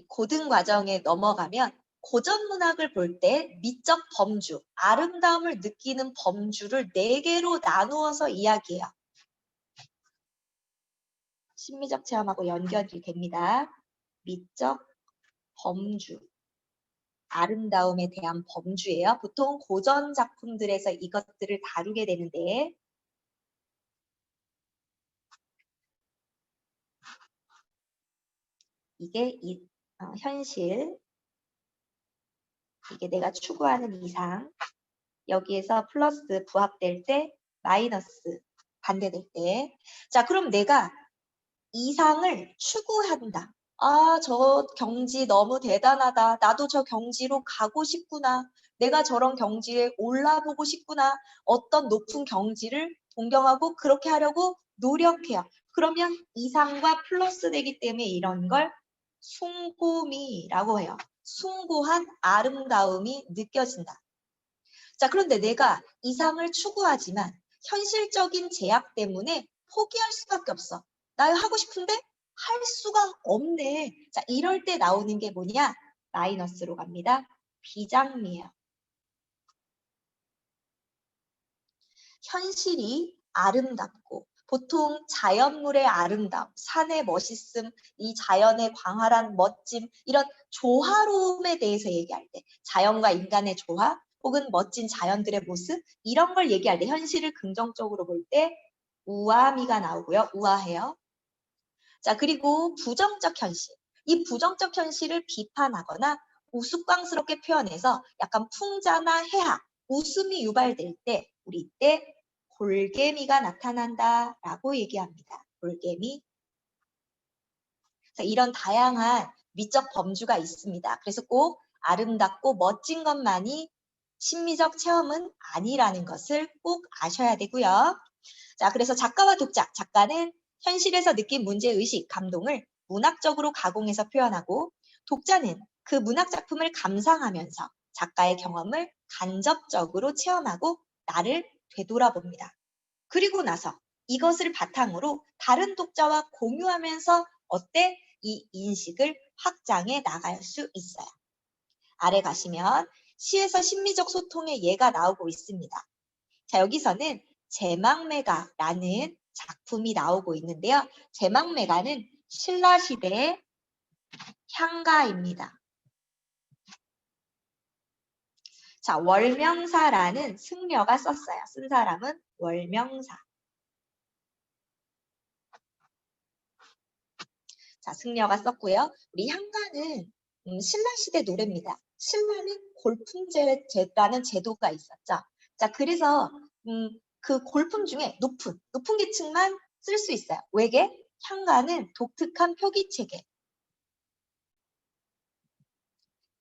고등 과정에 넘어가면 고전 문학을 볼 때 미적 범주, 아름다움을 느끼는 범주를 4개로 나누어서 이야기해요. 심미적 체험하고 연결이 됩니다. 미적 범주, 아름다움에 대한 범주예요. 보통 고전 작품들에서 이것들을 다루게 되는데 이게 현실, 이게 내가 추구하는 이상, 여기에서 플러스 부합될 때 마이너스 반대될 때. 자, 그럼 내가 이상을 추구한다. 아, 저 경지 너무 대단하다. 나도 저 경지로 가고 싶구나. 내가 저런 경지에 올라보고 싶구나. 어떤 높은 경지를 동경하고 그렇게 하려고 노력해요. 그러면 이상과 플러스 되기 때문에 이런 걸 숭고미라고 해요. 숭고한 아름다움이 느껴진다. 자, 그런데 내가 이상을 추구하지만 현실적인 제약 때문에 포기할 수밖에 없어. 나 이거 하고 싶은데 할 수가 없네. 자, 이럴 때 나오는 게 뭐냐? 마이너스로 갑니다. 비장미예요. 현실이 아름답고 보통 자연물의 아름다움, 산의 멋있음, 이 자연의 광활한 멋짐, 이런 조화로움에 대해서 얘기할 때 자연과 인간의 조화 혹은 멋진 자연들의 모습 이런 걸 얘기할 때 현실을 긍정적으로 볼 때 우아미가 나오고요. 우아해요. 자, 그리고 부정적 현실. 이 부정적 현실을 비판하거나 우스꽝스럽게 표현해서 약간 풍자나 해악, 웃음이 유발될 때 우리 이때 골개미가 나타난다라고 얘기합니다. 골개미. 자, 이런 다양한 미적 범주가 있습니다. 그래서 꼭 아름답고 멋진 것만이 심미적 체험은 아니라는 것을 꼭 아셔야 되고요. 자, 그래서 작가와 독자, 작가는 현실에서 느낀 문제의식, 감동을 문학적으로 가공해서 표현하고 독자는 그 문학 작품을 감상하면서 작가의 경험을 간접적으로 체험하고 나를 되돌아봅니다. 그리고 나서 이것을 바탕으로 다른 독자와 공유하면서 어때? 이 인식을 확장해 나갈 수 있어요. 아래 가시면 시에서 심미적 소통의 예가 나오고 있습니다. 자, 여기서는 제망매가라는 작품이 나오고 있는데요. 제망매가는 신라시대의 향가입니다. 자, 월명사라는 승려가 썼어요. 쓴 사람은 월명사. 자, 승려가 썼고요. 우리 향가는 신라시대 노래입니다. 신라는 골품제라는 제도가 있었죠. 자, 그래서 그 골품 중에 높은 계층만 쓸 수 있어요. 왜게? 향가는 독특한 표기체계,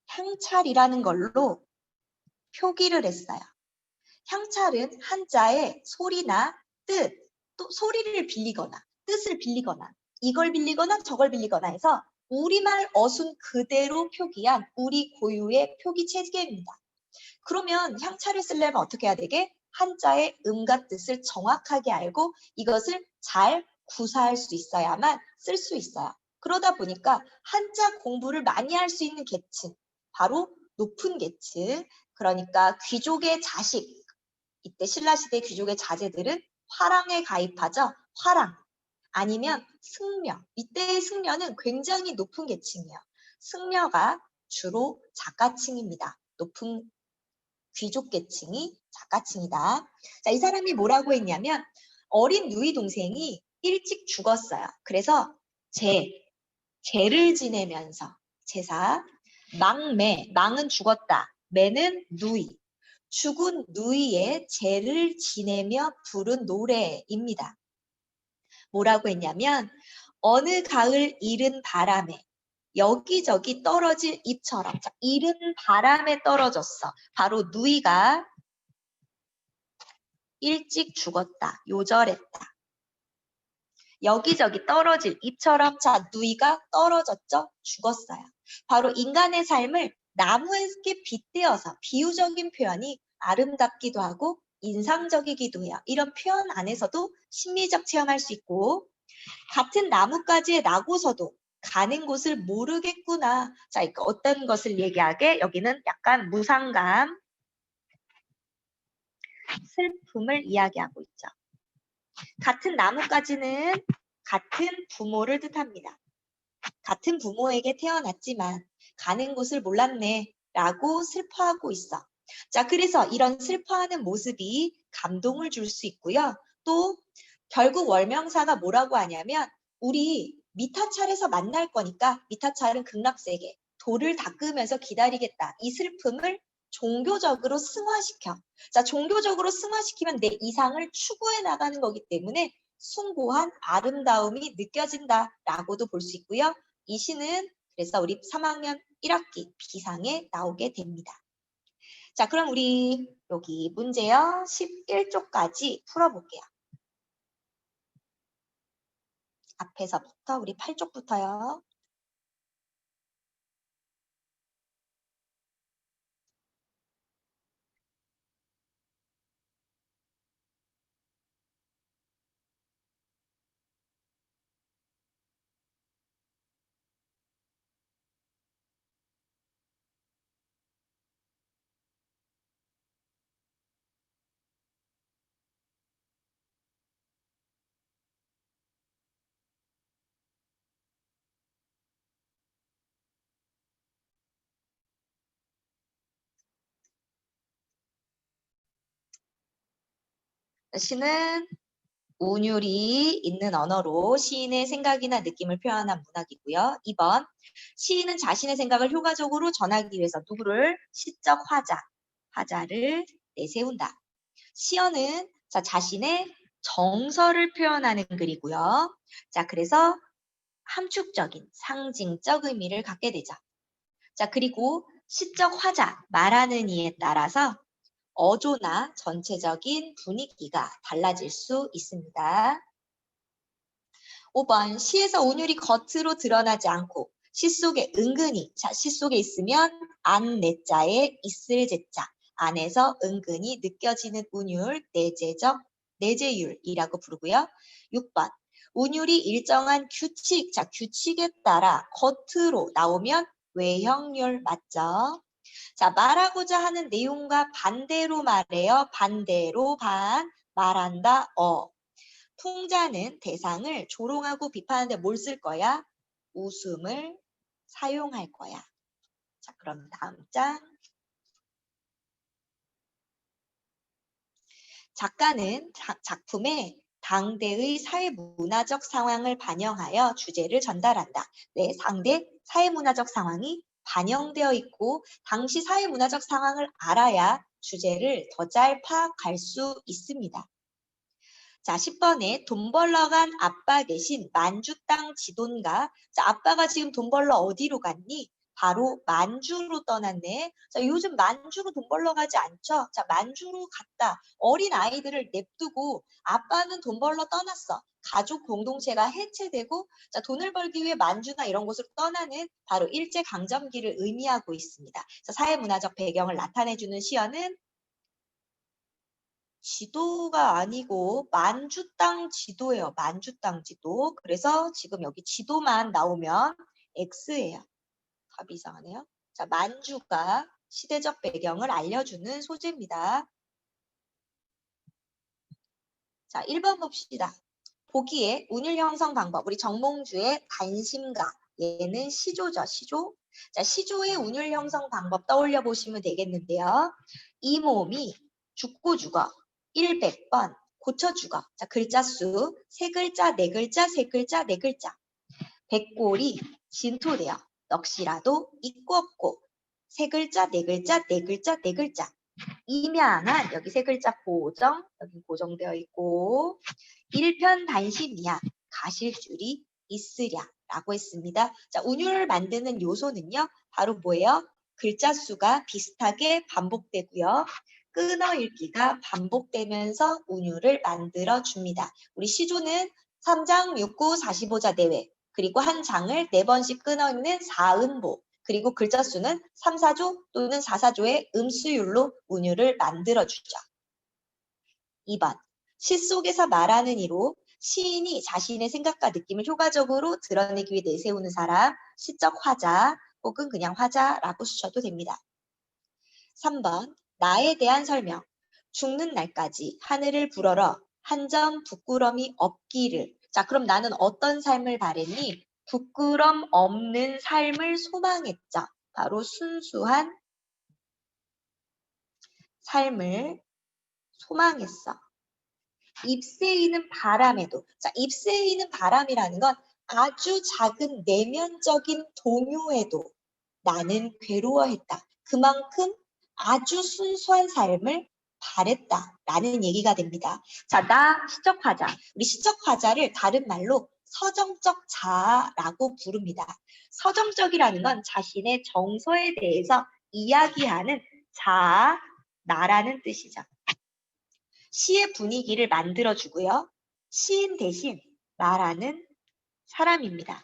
향찰이라는 걸로 표기를 했어요. 향찰은 한자의 소리나 뜻, 또 소리를 빌리거나 뜻을 빌리거나 이걸 빌리거나 저걸 빌리거나 해서 우리말 어순 그대로 표기한 우리 고유의 표기 체계입니다. 그러면 향찰을 쓰려면 어떻게 해야 되게? 한자의 음과 뜻을 정확하게 알고 이것을 잘 구사할 수 있어야만 쓸 수 있어요. 그러다 보니까 한자 공부를 많이 할 수 있는 계층, 바로 높은 계층, 그러니까 귀족의 자식, 이때 신라시대 귀족의 자제들은 화랑에 가입하죠. 화랑. 아니면 승려. 이때의 승려는 굉장히 높은 계층이에요. 승려가 주로 작가층입니다. 높은 귀족 계층이 작가층이다. 자, 이 사람이 뭐라고 했냐면 어린 누이 동생이 일찍 죽었어요. 그래서 제를 지내면서 제사, 망은 죽었다. 매는 누이. 죽은 누이의 제를 지내며 부른 노래입니다. 뭐라고 했냐면 어느 가을 이른 바람에 여기저기 떨어질 잎처럼. 자, 이른 바람에 떨어졌어. 바로 누이가 일찍 죽었다. 요절했다. 여기저기 떨어질 잎처럼. 자, 누이가 떨어졌죠? 죽었어요. 바로 인간의 삶을 나무에게 빗대어서 비유적인 표현이 아름답기도 하고 인상적이기도 해요. 이런 표현 안에서도 심리적 체험할 수 있고 같은 나뭇가지에 나고서도 가는 곳을 모르겠구나. 자, 어떤 것을 얘기하게? 여기는 약간 무상감, 슬픔을 이야기하고 있죠. 같은 나뭇가지는 같은 부모를 뜻합니다. 같은 부모에게 태어났지만 가는 곳을 몰랐네 라고 슬퍼하고 있어. 자, 그래서 이런 슬퍼하는 모습이 감동을 줄 수 있고요. 또 결국 월명사가 뭐라고 하냐면 우리 미타찰에서 만날 거니까 미타찰은 극락세계 돌을 닦으면서 기다리겠다. 이 슬픔을 종교적으로 승화시켜. 자, 종교적으로 승화시키면 내 이상을 추구해 나가는 거기 때문에 숭고한 아름다움이 느껴진다라고도 볼 수 있고요. 이 시는 그래서 우리 3학년 1학기 비상에 나오게 됩니다. 자, 그럼 우리 여기 문제요 11쪽까지 풀어볼게요. 앞에서부터 우리 8쪽부터요. 시는 운율이 있는 언어로 시인의 생각이나 느낌을 표현한 문학이고요. 2번, 시인은 자신의 생각을 효과적으로 전하기 위해서 누구를? 시적 화자를 내세운다. 시어는 자신의 정서를 표현하는 글이고요. 자, 그래서 함축적인 상징적 의미를 갖게 되죠. 자, 그리고 시적 화자, 말하는 이에 따라서 어조나 전체적인 분위기가 달라질 수 있습니다. 5번, 시에서 운율이 겉으로 드러나지 않고 시 속에 은근히, 자, 시 속에 있으면 안, 내자에 있을 제자, 안에서 은근히 느껴지는 운율, 내재율이라고 부르고요. 6번, 운율이 일정한 규칙, 자, 규칙에 따라 겉으로 나오면 외형률 맞죠? 자, 말하고자 하는 내용과 반대로 말해요. 반대로 말한다, 풍자는 대상을 조롱하고 비판하는데 뭘 쓸 거야? 웃음을 사용할 거야. 자, 그럼 다음 장. 작가는 작품에 당대의 사회문화적 상황을 반영하여 주제를 전달한다. 네, 당대 사회문화적 상황이 반영되어 있고 당시 사회문화적 상황을 알아야 주제를 더 잘 파악할 수 있습니다. 자, 10번에 돈 벌러 간 아빠 대신 만주 땅 지돈가. 자, 아빠가 지금 돈 벌러 어디로 갔니? 바로 만주로 떠났네. 자, 요즘 만주로 돈 벌러 가지 않죠? 자, 만주로 갔다. 어린 아이들을 냅두고 아빠는 돈 벌러 떠났어. 가족 공동체가 해체되고, 자, 돈을 벌기 위해 만주나 이런 곳으로 떠나는 바로 일제강점기를 의미하고 있습니다. 자, 사회문화적 배경을 나타내주는 시어는 지도가 아니고 만주 땅 지도예요. 만주 땅 지도. 그래서 지금 여기 지도만 나오면 X예요. 답이 이상하네요. 자, 만주가 시대적 배경을 알려주는 소재입니다. 자, 1번 봅시다. 보기에 운율 형성 방법. 우리 정몽주의 관심가. 얘는 시조죠. 시조. 자, 시조의 운율 형성 방법 떠올려 보시면 되겠는데요. 이 몸이 죽고 죽어. 100번 고쳐 죽어. 자, 글자 수. 세 글자, 네 글자, 세 글자, 네 글자. 백골이 진토되어. 넋이라도 있고 없고. 세 글자, 네 글자, 네 글자, 네 글자. 임양한 여기 세 글자 고정, 여기 고정되어 있고 일편단심이야. 가실줄이 있으랴 라고 했습니다. 자, 운율을 만드는 요소는요. 바로 뭐예요? 글자 수가 비슷하게 반복되고요. 끊어읽기가 반복되면서 운율을 만들어 줍니다. 우리 시조는 3장, 6구, 45자 내외 그리고 한 장을 4번씩 끊어읽는 4음보 그리고 글자 수는 3, 4조 또는 4, 4조의 음수율로 운율을 만들어주죠. 2번, 시 속에서 말하는 이로 시인이 자신의 생각과 느낌을 효과적으로 드러내기 위해 내세우는 사람, 시적 화자 혹은 그냥 화자라고 쓰셔도 됩니다. 3번, 나에 대한 설명. 죽는 날까지 하늘을 불어러 한 점 부끄럼이 없기를. 자, 그럼 나는 어떤 삶을 바랬니? 부끄럼 없는 삶을 소망했죠. 바로 순수한 삶을 소망했어. 잎새이는 바람에도. 자, 잎새이는 바람이라는 건 아주 작은 내면적인 동요에도 나는 괴로워했다. 그만큼 아주 순수한 삶을 바랬다라는 얘기가 됩니다. 자, 나 시적 화자. 우리 시적 화자를 다른 말로 서정적 자아라고 부릅니다. 서정적이라는 건 자신의 정서에 대해서 이야기하는 자아, 나라는 뜻이죠. 시의 분위기를 만들어주고요. 시인 대신 나라는 사람입니다.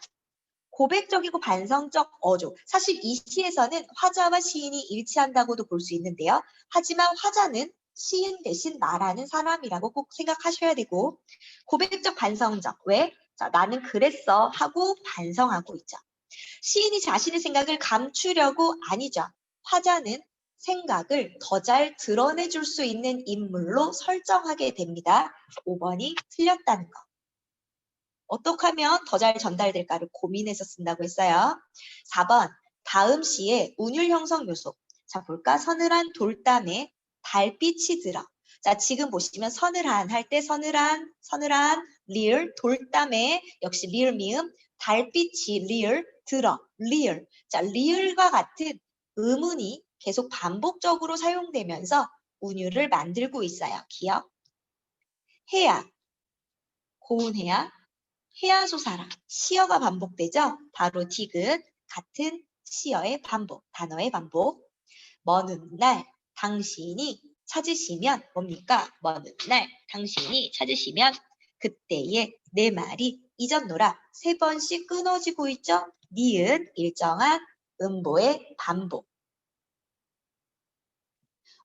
고백적이고 반성적 어조. 사실 이 시에서는 화자와 시인이 일치한다고도 볼 수 있는데요. 하지만 화자는 시인 대신 나라는 사람이라고 꼭 생각하셔야 되고 고백적 반성적. 왜? 자, 나는 그랬어 하고 반성하고 있죠. 시인이 자신의 생각을 감추려고 아니죠. 화자는 생각을 더 잘 드러내줄 수 있는 인물로 설정하게 됩니다. 5번이 틀렸다는 거. 어떻게 하면 더 잘 전달될까를 고민해서 쓴다고 했어요. 4번, 다음 시의 운율 형성 요소. 자, 볼까? 서늘한 돌담에 달빛이 들어. 자, 지금 보시면 서늘한 할 때 서늘한, 리을, 돌담에 역시 리을 미음, 달빛이 리을, 들어, 리을. 자, 리을과 같은 음운이 계속 반복적으로 사용되면서 운율을 만들고 있어요. 기억. 해야, 고운해야, 해야소사라 시어가 반복되죠. 바로 디귿 같은 시어의 반복, 단어의 반복. 먼 날 당신이 찾으시면 뭡니까? 먼 날 당신이 찾으시면 그때의 내 말이 잊었노라. 3번씩 끊어지고 있죠. 니은 일정한 음보의 반복.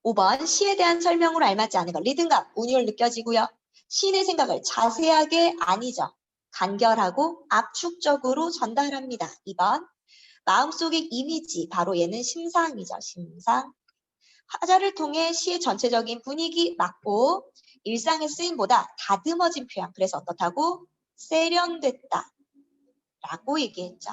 5번 시에 대한 설명으로 알맞지 않은 것. 리듬감, 운율 느껴지고요. 시인의 생각을 자세하게 아니죠. 간결하고 압축적으로 전달합니다. 2번 마음속의 이미지, 바로 얘는 심상이죠. 심상. 화자를 통해 시의 전체적인 분위기 맞고 일상의 쓰임보다 다듬어진 표현. 그래서 어떻다고? 세련됐다 라고 얘기했죠.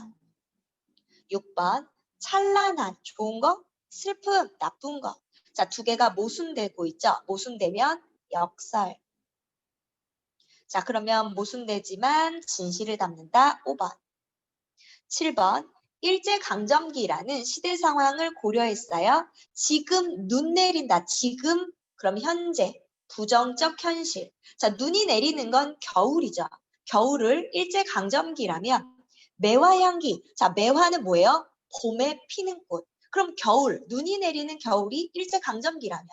6번 찬란한, 좋은 거, 슬픔, 나쁜 거. 자, 두 개가 모순되고 있죠. 모순되면 역설. 자, 그러면 모순되지만 진실을 담는다. 5번. 7번. 일제강점기라는 시대 상황을 고려했어요. 지금 눈 내린다. 지금 그럼 현재 부정적 현실. 자, 눈이 내리는 건 겨울이죠. 겨울을 일제강점기라면 매화향기. 자, 매화는 뭐예요? 봄에 피는 꽃. 그럼 겨울, 눈이 내리는 겨울이 일제강점기라면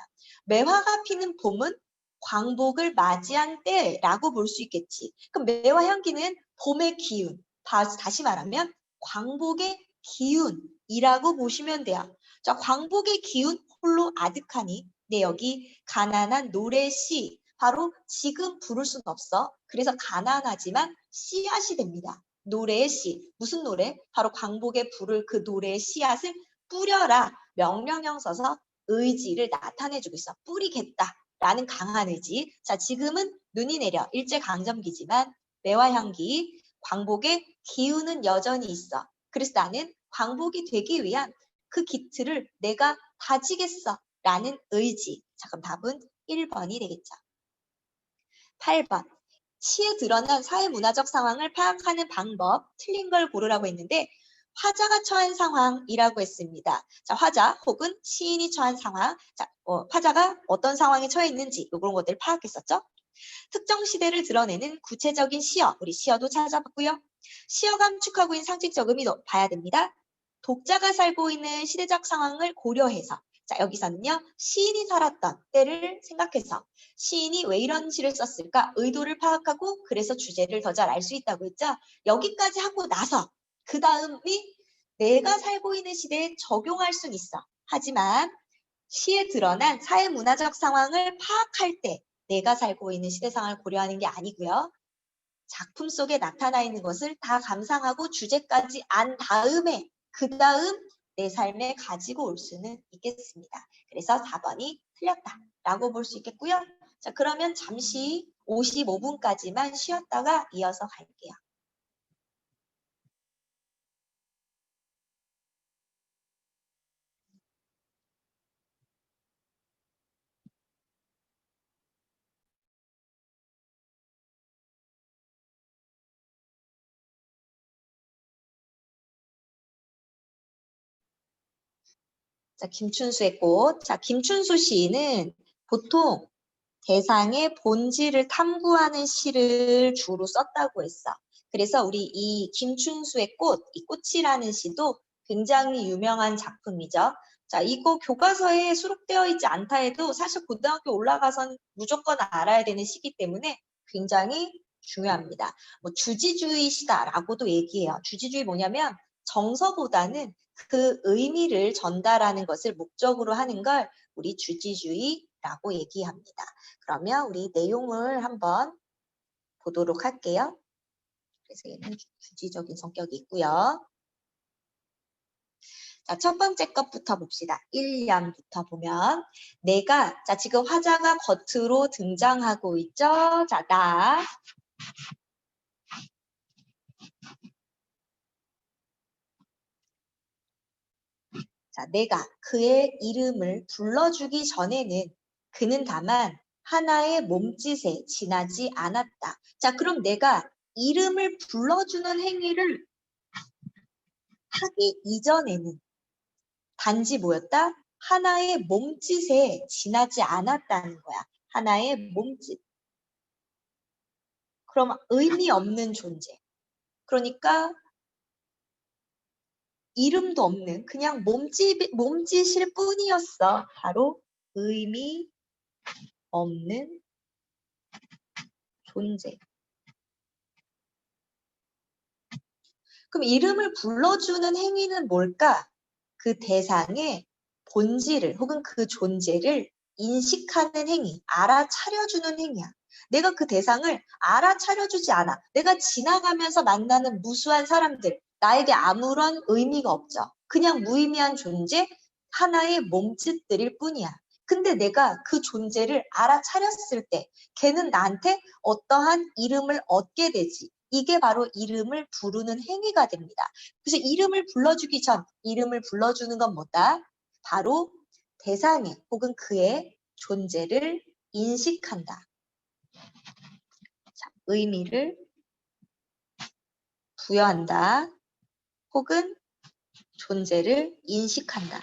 매화가 피는 봄은 광복을 맞이한 때라고 볼 수 있겠지. 그럼 매화향기는 봄의 기운. 다시 말하면 광복의 기운이라고 보시면 돼요. 자, 광복의 기운 홀로 아득하니 네, 여기 가난한 노래시 바로 지금 부를 수는 없어. 그래서 가난하지만 씨앗이 됩니다. 노래의 씨. 무슨 노래? 바로 광복에 부를 그 노래의 씨앗을 뿌려라. 명령형 써서 의지를 나타내주고 있어. 뿌리겠다. 라는 강한 의지. 자, 지금은 눈이 내려. 일제강점기지만 매화향기, 광복의 기운은 여전히 있어. 그래서 나는 광복이 되기 위한 그 기틀을 내가 다지겠어. 라는 의지. 자, 그럼 답은 1번이 되겠죠. 8번. 시에 드러난 사회문화적 상황을 파악하는 방법, 틀린 걸 고르라고 했는데 화자가 처한 상황이라고 했습니다. 자, 화자 혹은 시인이 처한 상황. 자, 화자가 어떤 상황에 처해 있는지 이런 것들을 파악했었죠. 특정 시대를 드러내는 구체적인 시어, 우리 시어도 찾아봤고요. 시어 감축하고 있는 상징적 의미도 봐야 됩니다. 독자가 살고 있는 시대적 상황을 고려해서 자, 여기서는요. 시인이 살았던 때를 생각해서 시인이 왜 이런 시를 썼을까? 의도를 파악하고 그래서 주제를 더 잘 알 수 있다고 했죠. 여기까지 하고 나서 그 다음이 내가 살고 있는 시대에 적용할 수는 있어. 하지만 시에 드러난 사회문화적 상황을 파악할 때 내가 살고 있는 시대 상황을 고려하는 게 아니고요. 작품 속에 나타나 있는 것을 다 감상하고 주제까지 안 다음에 그 다음 내 삶에 가지고 올 수는 있겠습니다. 그래서 4번이 틀렸다라고 볼 수 있겠고요. 자, 그러면 잠시 55분까지만 쉬었다가 이어서 갈게요. 자, 김춘수의 꽃. 자, 김춘수 시인은 보통 대상의 본질을 탐구하는 시를 주로 썼다고 했어. 그래서 우리 이 김춘수의 꽃, 이 꽃이라는 시도 굉장히 유명한 작품이죠. 자, 이거 교과서에 수록되어 있지 않다 해도 사실 고등학교 올라가선 무조건 알아야 되는 시기 때문에 굉장히 중요합니다. 뭐 주지주의 시다라고도 얘기해요. 주지주의 뭐냐면 정서보다는 그 의미를 전달하는 것을 목적으로 하는 걸 우리 주지주의라고 얘기합니다. 그러면 우리 내용을 한번 보도록 할게요. 그래서 얘는 주지적인 성격이 있고요. 자, 첫 번째 것부터 봅시다. 1년부터 보면 내가, 자, 지금 화자가 겉으로 등장하고 있죠. 자, 나. 자, 내가 그의 이름을 불러주기 전에는 그는 다만 하나의 몸짓에 지나지 않았다. 자, 그럼 내가 이름을 불러주는 행위를 하기 이전에는 단지 뭐였다? 하나의 몸짓에 지나지 않았다는 거야. 하나의 몸짓. 그럼 의미 없는 존재. 그러니까 이름도 없는 그냥 몸짓일 뿐이었어. 바로 의미 없는 존재. 그럼 이름을 불러주는 행위는 뭘까? 그 대상의 본질을 혹은 그 존재를 인식하는 행위, 알아차려주는 행위야. 내가 그 대상을 알아차려주지 않아. 내가 지나가면서 만나는 무수한 사람들, 나에게 아무런 의미가 없죠. 그냥 무의미한 존재, 하나의 몸짓들일 뿐이야. 근데 내가 그 존재를 알아차렸을 때 걔는 나한테 어떠한 이름을 얻게 되지. 이게 바로 이름을 부르는 행위가 됩니다. 그래서 이름을 불러주기 전 이름을 불러주는 건 뭐다? 바로 대상의 혹은 그의 존재를 인식한다. 자, 의미를 부여한다. 혹은 존재를 인식한다.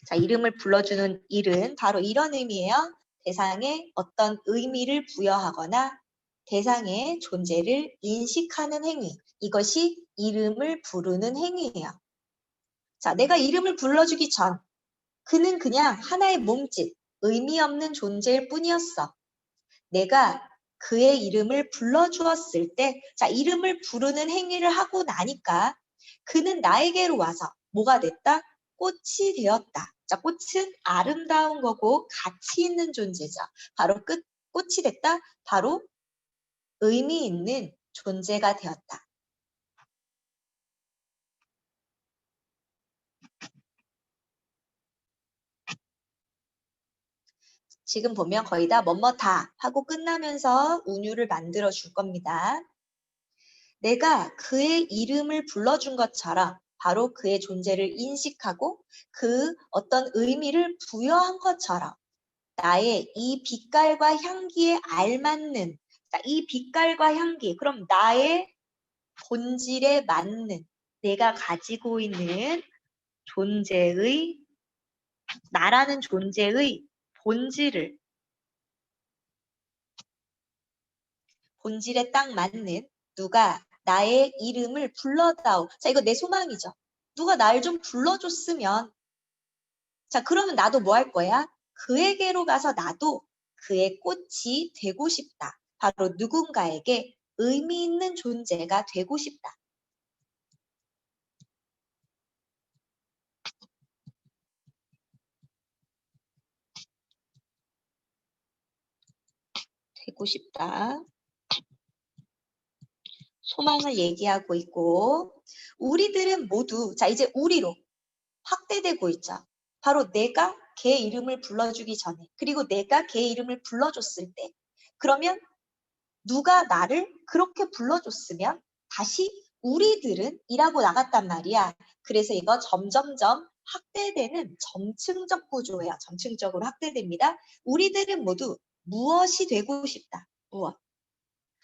자, 이름을 불러주는 일은 바로 이런 의미예요. 대상에 어떤 의미를 부여하거나 대상의 존재를 인식하는 행위. 이것이 이름을 부르는 행위예요. 자, 내가 이름을 불러주기 전 그는 그냥 하나의 몸짓, 의미 없는 존재일 뿐이었어. 내가 그의 이름을 불러주었을 때, 자, 이름을 부르는 행위를 하고 나니까 그는 나에게로 와서 뭐가 됐다? 꽃이 되었다. 자, 꽃은 아름다운 거고 가치 있는 존재죠. 바로 꽃이 됐다. 바로 의미 있는 존재가 되었다. 지금 보면 거의 다 뭐뭐다 하고 끝나면서 운율을 만들어 줄 겁니다. 내가 그의 이름을 불러준 것처럼 바로 그의 존재를 인식하고 그 어떤 의미를 부여한 것처럼 나의 이 빛깔과 향기에 알맞는 이 빛깔과 향기, 그럼 나의 본질에 맞는 내가 가지고 있는 존재의 나라는 존재의 본질에 딱 맞는 누가 나의 이름을 불러다오. 자, 이거 내 소망이죠. 누가 날 좀 불러줬으면. 자, 그러면 나도 뭐 할 거야? 그에게로 가서 나도 그의 꽃이 되고 싶다. 바로 누군가에게 의미 있는 존재가 되고 싶다. 되고 싶다. 소망을 얘기하고 있고 우리들은 모두 자 이제 우리로 확대되고 있죠. 바로 내가 걔 이름을 불러주기 전에 그리고 내가 걔 이름을 불러줬을 때 그러면 누가 나를 그렇게 불러줬으면 다시 우리들은 이라고 나갔단 말이야. 그래서 이거 점점점 확대되는 점층적 구조예요. 점층적으로 확대됩니다. 우리들은 모두 무엇이 되고 싶다. 무엇?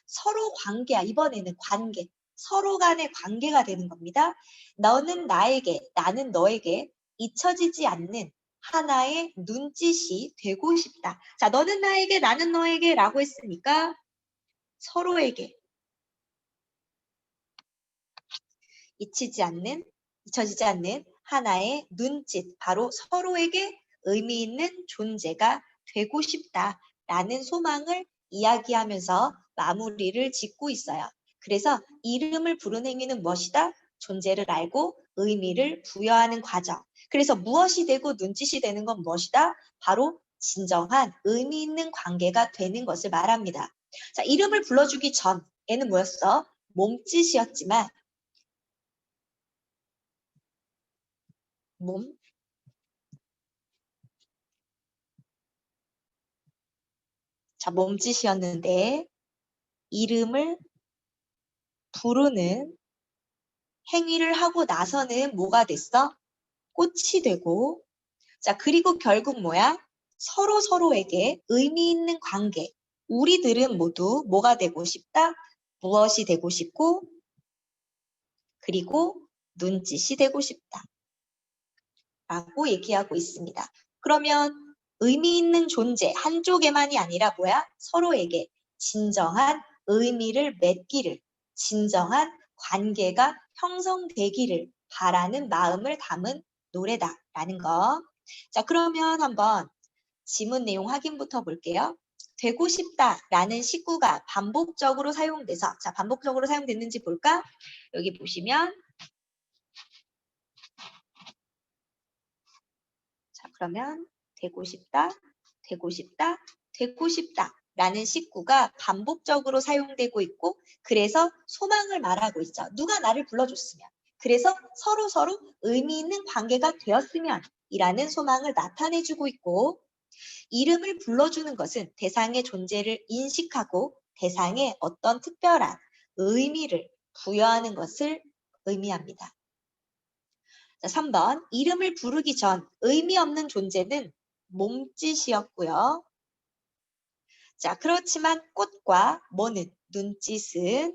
서로 관계야. 이번에는 관계. 서로 간의 관계가 되는 겁니다. 너는 나에게, 나는 너에게 잊혀지지 않는 하나의 눈짓이 되고 싶다. 자, 너는 나에게, 나는 너에게 라고 했으니까 서로에게 잊혀지지 않는 하나의 눈짓, 바로 서로에게 의미 있는 존재가 되고 싶다라는 소망을 이야기하면서 마무리를 짓고 있어요. 그래서 이름을 부르는 행위는 무엇이다? 존재를 알고 의미를 부여하는 과정. 그래서 무엇이 되고 눈짓이 되는 건 무엇이다? 바로 진정한 의미 있는 관계가 되는 것을 말합니다. 자, 이름을 불러주기 전에는 뭐였어? 몸짓이었지만 몸, 자, 몸짓이었는데 이름을 부르는 행위를 하고 나서는 뭐가 됐어? 꽃이 되고 자, 그리고 결국 뭐야? 서로 서로에게 의미 있는 관계. 우리들은 모두 뭐가 되고 싶다? 무엇이 되고 싶고 그리고 눈짓이 되고 싶다. 라고 얘기하고 있습니다. 그러면 의미 있는 존재 한쪽에만이 아니라 뭐야? 서로에게 진정한 의미를 맺기를, 진정한 관계가 형성되기를 바라는 마음을 담은 노래다라는 거. 자, 그러면 한번 지문 내용 확인부터 볼게요. 되고 싶다라는 식구가 반복적으로 사용돼서 자, 반복적으로 사용됐는지 볼까? 여기 보시면 자, 그러면 되고 싶다, 되고 싶다, 되고 싶다 라는 식구가 반복적으로 사용되고 있고 그래서 소망을 말하고 있죠. 누가 나를 불러줬으면. 그래서 서로 의미 있는 관계가 되었으면 이라는 소망을 나타내주고 있고 이름을 불러주는 것은 대상의 존재를 인식하고 대상에 어떤 특별한 의미를 부여하는 것을 의미합니다. 자, 3번. 이름을 부르기 전 의미 없는 존재는 몸짓이었고요. 자, 그렇지만 꽃과 뭐는 눈짓은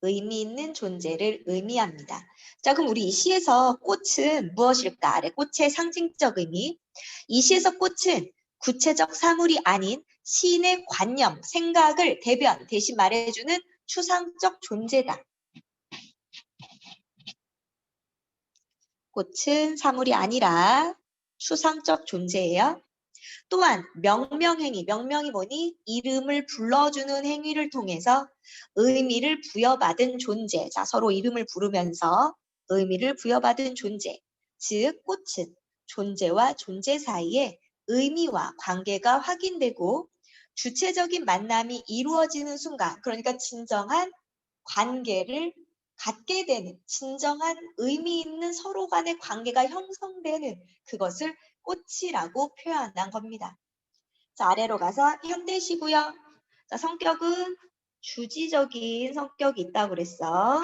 의미 있는 존재를 의미합니다. 자, 그럼 우리 이 시에서 꽃은 무엇일까? 아래 꽃의 상징적 의미. 이 시에서 꽃은 구체적 사물이 아닌 시인의 관념, 생각을 대신 말해주는 추상적 존재다. 꽃은 사물이 아니라 추상적 존재예요. 또한 명명행위, 명명이 뭐니? 이름을 불러주는 행위를 통해서 의미를 부여받은 존재. 자, 서로 이름을 부르면서 의미를 부여받은 존재. 즉, 꽃은 존재와 존재 사이에 의미와 관계가 확인되고 주체적인 만남이 이루어지는 순간, 그러니까 진정한 관계를 갖게 되는, 진정한 의미 있는 서로 간의 관계가 형성되는 그것을 꽃이라고 표현한 겁니다. 자, 아래로 가서 현대시고요. 자, 성격은 주지적인 성격이 있다고 그랬어.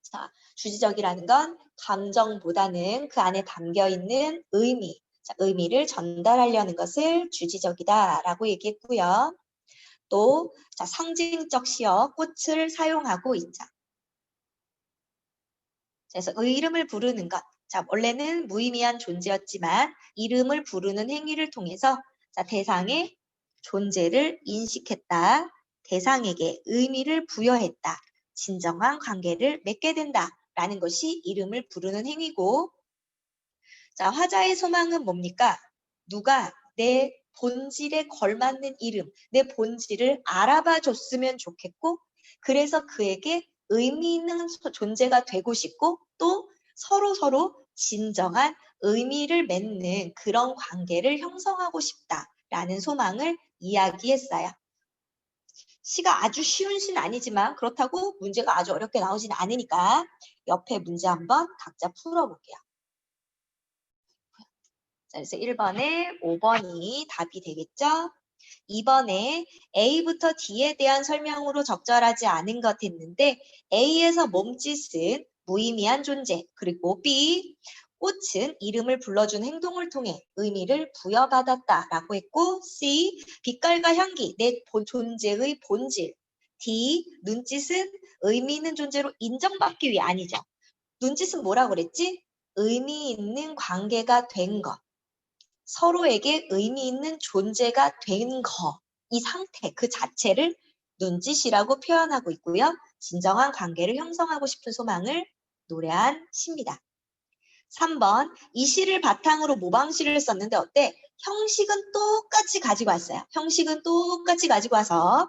자, 주지적이라는 건 감정보다는 그 안에 담겨 있는 의미, 자, 의미를 전달하려는 것을 주지적이다라고 얘기했고요. 또 자, 상징적 시어 꽃을 사용하고 있죠. 그래서 이름을 부르는 것. 자, 원래는 무의미한 존재였지만 이름을 부르는 행위를 통해서 자, 대상의 존재를 인식했다. 대상에게 의미를 부여했다. 진정한 관계를 맺게 된다라는 것이 이름을 부르는 행위고, 자, 화자의 소망은 뭡니까? 누가 내 본질에 걸맞는 이름, 내 본질을 알아봐 줬으면 좋겠고, 그래서 그에게 의미 있는 존재가 되고 싶고, 또 서로 진정한 의미를 맺는 그런 관계를 형성하고 싶다라는 소망을 이야기했어요. 시가 아주 쉬운 시는 아니지만 그렇다고 문제가 아주 어렵게 나오지는 않으니까 옆에 문제 한번 각자 풀어볼게요. 자, 그래서 1번에 5번이 답이 되겠죠? 2번에 A부터 D에 대한 설명으로 적절하지 않은 것 했는데 A에서 몸짓은 무의미한 존재, 그리고 B, 꽃은 이름을 불러준 행동을 통해 의미를 부여받았다라고 했고, C, 빛깔과 향기, 내 존재의 본질, D, 눈짓은 의미 있는 존재로 인정받기 위해 아니죠. 눈짓은 뭐라고 그랬지? 의미 있는 관계가 된 것. 서로에게 의미 있는 존재가 된 거, 이 상태, 그 자체를 눈짓이라고 표현하고 있고요. 진정한 관계를 형성하고 싶은 소망을 노래한 시입니다. 3번, 이 시를 바탕으로 모방시를 썼는데 어때? 형식은 똑같이 가지고 왔어요. 형식은 똑같이 가지고 와서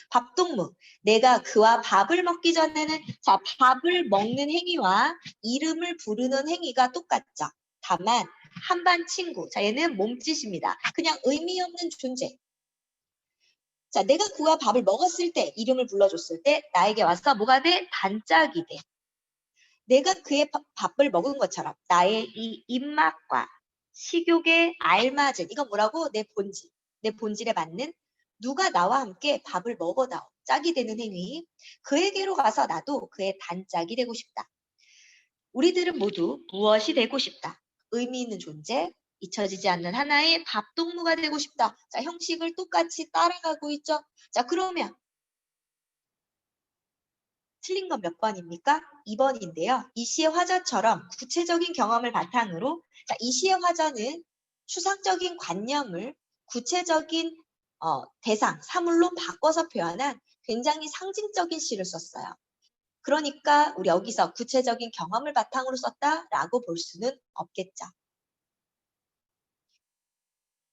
밥동무, 내가 그와 밥을 먹기 전에는 자, 밥을 먹는 행위와 이름을 부르는 행위가 똑같죠. 다만 한반 친구, 자, 얘는 몸짓입니다. 그냥 의미 없는 존재. 자, 내가 그와 밥을 먹었을 때, 이름을 불러줬을 때 나에게 와서 뭐가 돼? 단짝이 돼. 내가 그의 밥을 먹은 것처럼 나의 이 입맛과 식욕에 알맞은, 이건 뭐라고? 내 본질, 내 본질에 맞는 누가 나와 함께 밥을 먹어다오. 짝이 되는 행위. 그에게로 가서 나도 그의 단짝이 되고 싶다. 우리들은 모두 무엇이 되고 싶다. 의미 있는 존재, 잊혀지지 않는 하나의 밥동무가 되고 싶다. 자, 형식을 똑같이 따라가고 있죠. 자, 그러면 틀린 건 몇 번입니까? 2번인데요. 이 시의 화자처럼 구체적인 경험을 바탕으로 자, 이 시의 화자는 추상적인 관념을 구체적인 대상, 사물로 바꿔서 표현한 굉장히 상징적인 시를 썼어요. 그러니까 우리 여기서 구체적인 경험을 바탕으로 썼다라고 볼 수는 없겠죠.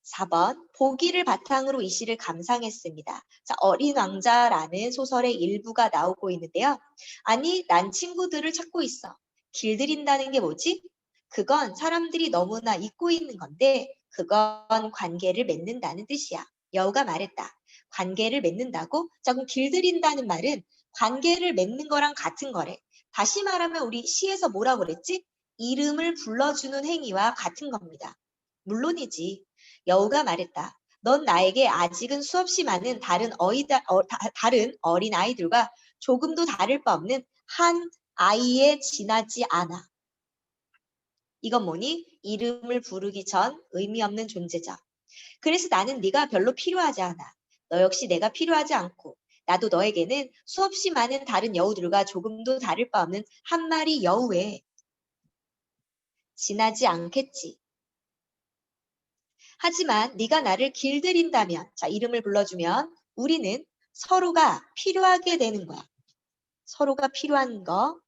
4번, 보기를 바탕으로 이 시를 감상했습니다. 자, 어린 왕자라는 소설의 일부가 나오고 있는데요. 아니, 난 친구들을 찾고 있어. 길들인다는 게 뭐지? 그건 사람들이 너무나 잊고 있는 건데 그건 관계를 맺는다는 뜻이야. 여우가 말했다. 관계를 맺는다고? 자, 그럼 길들인다는 말은 관계를 맺는 거랑 같은 거래. 다시 말하면 우리 시에서 뭐라고 그랬지? 이름을 불러주는 행위와 같은 겁니다. 물론이지. 여우가 말했다. 넌 나에게 아직은 수없이 많은 다른 어린 아이들과 조금도 다를 바 없는 한 I에 지나지 않아. 이건 뭐니? 이름을 부르기 전 의미 없는 존재죠. 그래서 나는 네가 별로 필요하지 않아. 너 역시 내가 필요하지 않고 나도 너에게는 수없이 많은 다른 여우들과 조금도 다를 바 없는 한 마리 여우에 지나지 않겠지. 하지만 네가 나를 길들인다면, 자, 이름을 불러주면 우리는 서로가 필요하게 되는 거야. 서로가 필요한 거.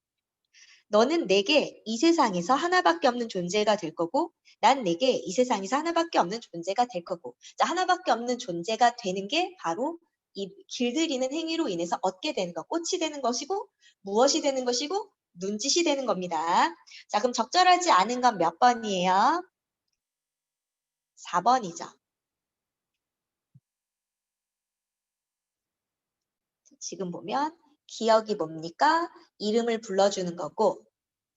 너는 내게 이 세상에서 하나밖에 없는 존재가 될 거고 난 내게 이 세상에서 하나밖에 없는 존재가 될 거고, 자, 하나밖에 없는 존재가 되는 게 바로 이 길들이는 행위로 인해서 얻게 되는 것, 꽃이 되는 것이고 무엇이 되는 것이고 눈짓이 되는 겁니다. 자, 그럼 적절하지 않은 건 몇 번이에요? 4번이죠. 지금 보면 기억이 뭡니까? 이름을 불러주는 거고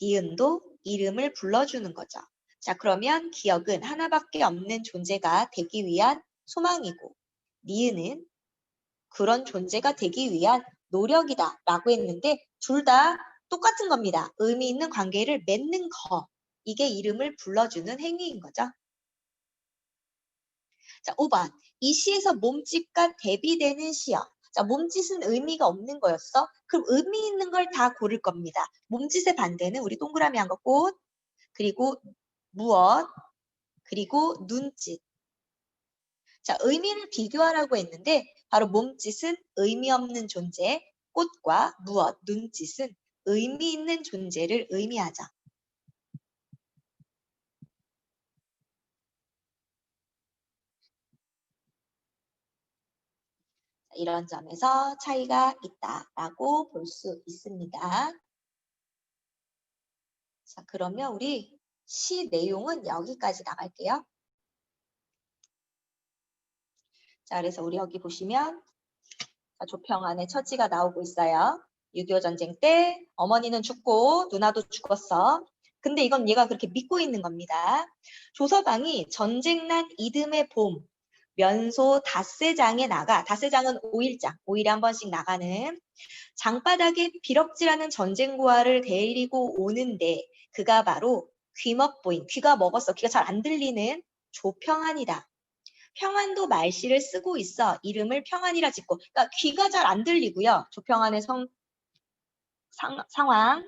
니은도 이름을 불러주는 거죠. 자, 그러면 기억은 하나밖에 없는 존재가 되기 위한 소망이고 니은은 그런 존재가 되기 위한 노력이다 라고 했는데 둘 다 똑같은 겁니다. 의미 있는 관계를 맺는 거. 이게 이름을 불러주는 행위인 거죠. 자, 5번. 이 시에서 몸짓과 대비되는 시어. 자, 몸짓은 의미가 없는 거였어. 그럼 의미 있는 걸 다 고를 겁니다. 몸짓의 반대는 우리 동그라미 한 거 꽃, 그리고 무엇, 그리고 눈짓. 자, 의미를 비교하라고 했는데 바로 몸짓은 의미 없는 존재, 꽃과 무엇, 눈짓은 의미 있는 존재를 의미하죠. 이런 점에서 차이가 있다라고 볼 수 있습니다. 자, 그러면 우리 시 내용은 여기까지 나갈게요. 자, 그래서 우리 여기 보시면 조평안의 처지가 나오고 있어요. 6.25 전쟁 때 어머니는 죽고 누나도 죽었어. 근데 이건 얘가 그렇게 믿고 있는 겁니다. 조서방이 전쟁 난 이듬해 봄 면소 닷새장에 나가, 닷새장은 5일장, 5일에 한 번씩 나가는 장바닥에 비럭질하는 전쟁고아를 데리고 오는데 그가 바로 귀먹보인, 귀가 먹었어, 귀가 잘 안 들리는 조평안이다. 평안도 말씨를 쓰고 있어 이름을 평안이라 짓고, 그러니까 귀가 잘 안 들리고요. 조평안의 상황,